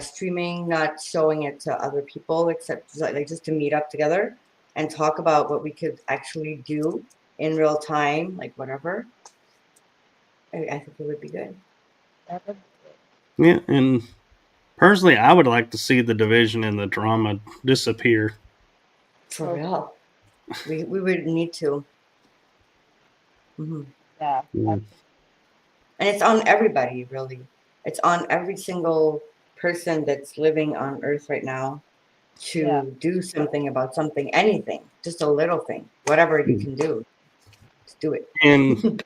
streaming, not showing it to other people, except like just to meet up together and talk about what we could actually do in real time, like whatever. I think it would be good. That would Yeah, and personally, I would like to see the division and the drama disappear. For Oh. real. We would need to. yeah. Mm. And it's on everybody, really. It's on every single person that's living on Earth right now to do something about something, anything, just a little thing, whatever you can do. Just do it. And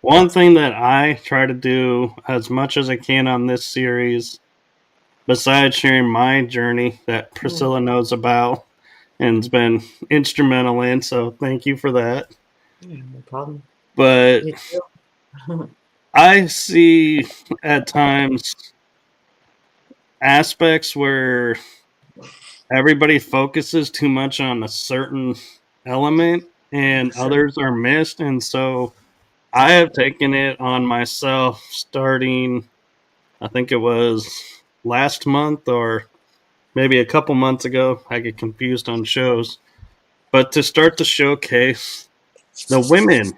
one thing that I try to do as much as I can on this series, besides sharing my journey that Priscilla knows about and's been instrumental in, so thank you for that. Yeah, no problem. But You too. I see at times aspects where everybody focuses too much on a certain element and Sure. others are missed. And so I have taken it on myself starting, I think it was last month or maybe a couple months ago. I get confused on shows. But to start to showcase the women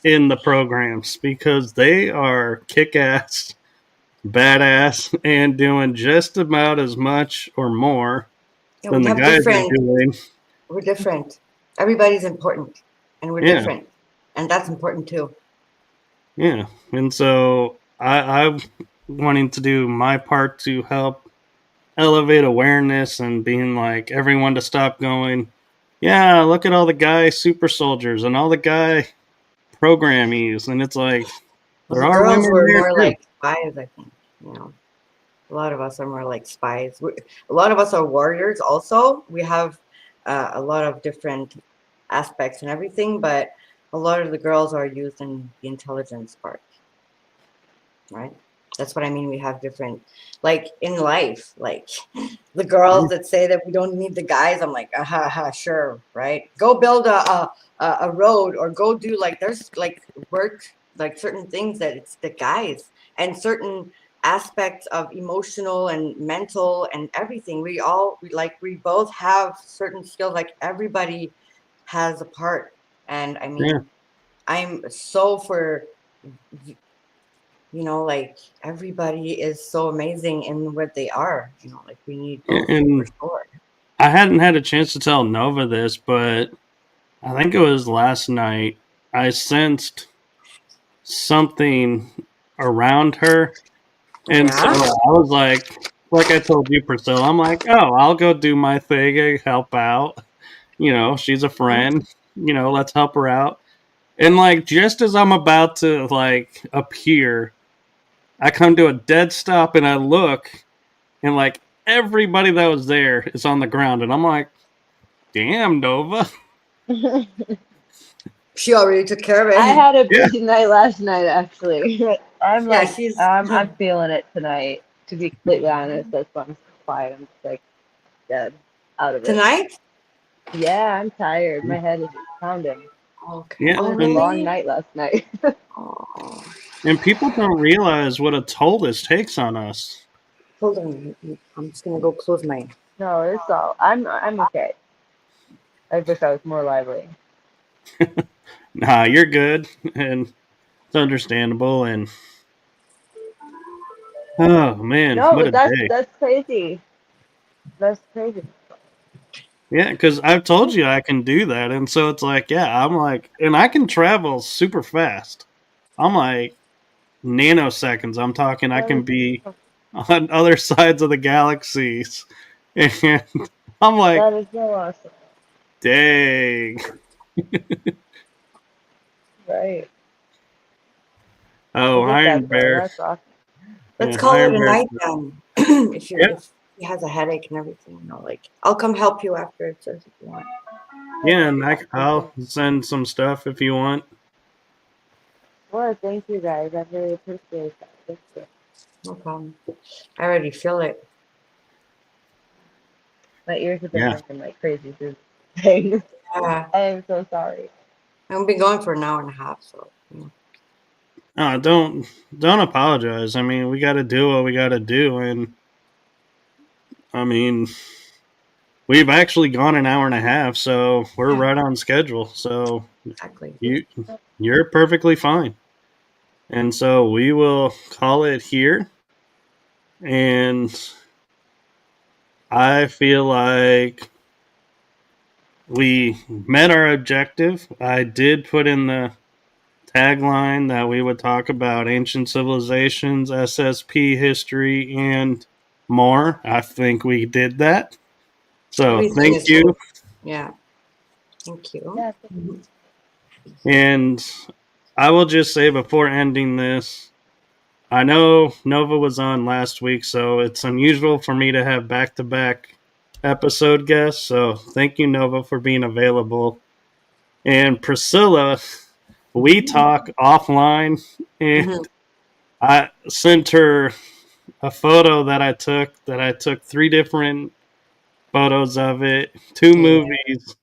in the programs because they are kick-ass, badass, and doing just about as much or more Yeah, than we the have guys are different. doing. We're different. Everybody's important, and we're Yeah. different, and that's important too. Yeah, and so I'm wanting to do my part to help elevate awareness and being like everyone to stop going, yeah, look at all the guy super soldiers and all the guy programmies, and it's like Well, there the are girls women were there more too. like spies, I think. You know, a lot of us are more like spies. A lot of us are warriors. Also, we have a lot of different aspects and everything, but a lot of the girls are used in the intelligence part, right? That's what I mean. We have different, like in life, like the girls that say that we don't need the guys. I'm like, sure, right? Go build a road or go do like there's like work, like certain things that it's the guys and certain aspects of emotional and mental and everything. We both have certain skills. Like everybody has a part, and I mean, Yeah. I'm so for. You know, like everybody is so amazing in what they are. You know, like we need both for And sure. I hadn't had a chance to tell Nova this, but I think it was last night. I sensed something around her, and so Yeah. I was like I told you, Priscilla, I'm like, oh, I'll go do my thing and help out. You know, she's a friend. You know, let's help her out. And like, just as I'm about to like appear, I come to a dead stop and I look, and like everybody that was there is on the ground, and I'm like, damn, Nova. She already took care of it. I had a Yeah. busy night last night, actually. I'm Yeah, like, she's I'm feeling it tonight. To be completely honest, that's why I'm so quiet. I'm just like dead, out of it. tonight. Yeah, I'm tired. My head is pounding. Okay. Yeah, It was a and long night last night. Oh. and people don't realize what a toll this takes on us. Hold on. I'm just gonna go close my. No, it's all. I'm okay. I wish I was more lively. Nah, you're good, and it's understandable. And oh man, No, what but a that's day! that's crazy. That's crazy. Yeah, because I've told you I can do that, and so it's like, yeah, I'm like, and I can travel super fast. I'm like nanoseconds. I'm talking. I That can is be on other sides of the galaxies, and I'm like, that is so awesome. dang. Right. Oh, Look at Iron that though. Bear. That's awesome. Let's Yeah, call it Iron a Bear. night then. Yeah, If he has a headache and everything, you know, like I'll come help you after it says if you want. yeah, and I'll send some stuff if you want. Well, thank you guys. I really appreciate that. Thank you. No problem. I already feel it. My ears have been Yeah, ringing like crazy through things. Yeah. I am so sorry. I've been going for an hour and a half, so. Don't apologize. I mean, we got to do what we got to do, and I mean, we've actually gone an hour and a half, so we're right on schedule. So Exactly. you're perfectly fine. And so we will call it here. And I feel like we met our objective. I did put in the tagline that we would talk about ancient civilizations, SSP history, and more. I think we did that. So Everything thank you. Yeah. Thank you. Yeah, And I will just say before ending this, I know Nova was on last week, so it's unusual for me to have back-to-back episode guests. So thank you, Nova, for being available. And Priscilla, we talk offline, and I sent her a photo that I took. 3 different photos of it, 2 movies,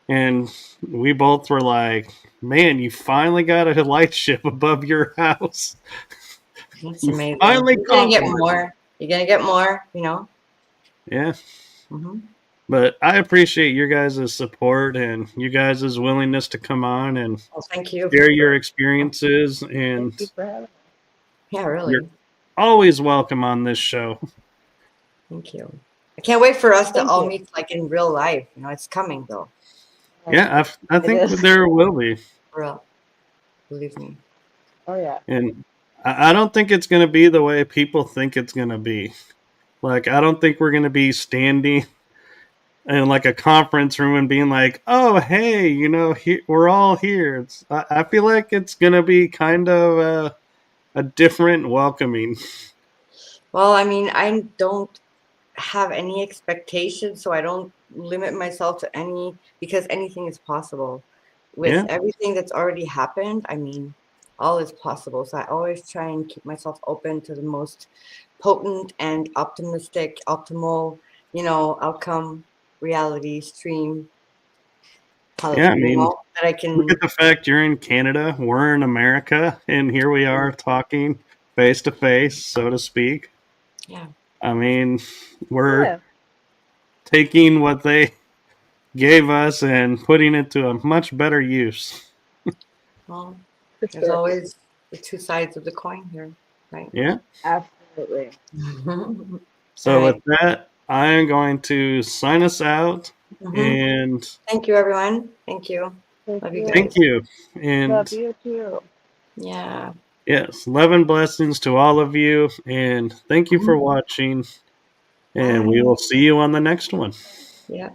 and we both were like, "Man, you finally got a light ship above your house." That's amazing. Finally You're gonna get one. more. You're gonna get more, you know. Yeah. But I appreciate your guys' support and you guys' willingness to come on and thank you. share your experiences. And thank you for having me. Yeah, really. you're always welcome on this show. Thank you. I can't wait for us to Thank all you. meet like in real life. You know, it's coming though. Yeah, I think is. there will be. For real. Believe me. Oh yeah. And I don't think it's going to be the way people think it's going to be. Like, I don't think we're going to be standing in like a conference room and being like, "Oh, hey, you know, we're all here." I feel like it's going to be kind of a different welcoming. Well, I mean, I don't have any expectations, so I don't limit myself to any, because anything is possible. With everything that's already happened, I mean, all is possible. So I always try and keep myself open to the most potent and optimistic, optimal, you know, outcome, reality, stream. Yeah, I mean, that I can. look at the fact you're in Canada, we're in America, and here we are talking face to face, so to speak. Yeah. I mean, we're taking what they gave us and putting it to a much better use. Well, there's always the 2 sides of the coin here, right? Yeah. Absolutely. So with that, I am going to sign us out. And thank you, everyone. Thank you. Love you guys. Thank you. And love you too. Yeah. Yes, love and blessings to all of you. And thank you for watching. And we will see you on the next one. Yeah.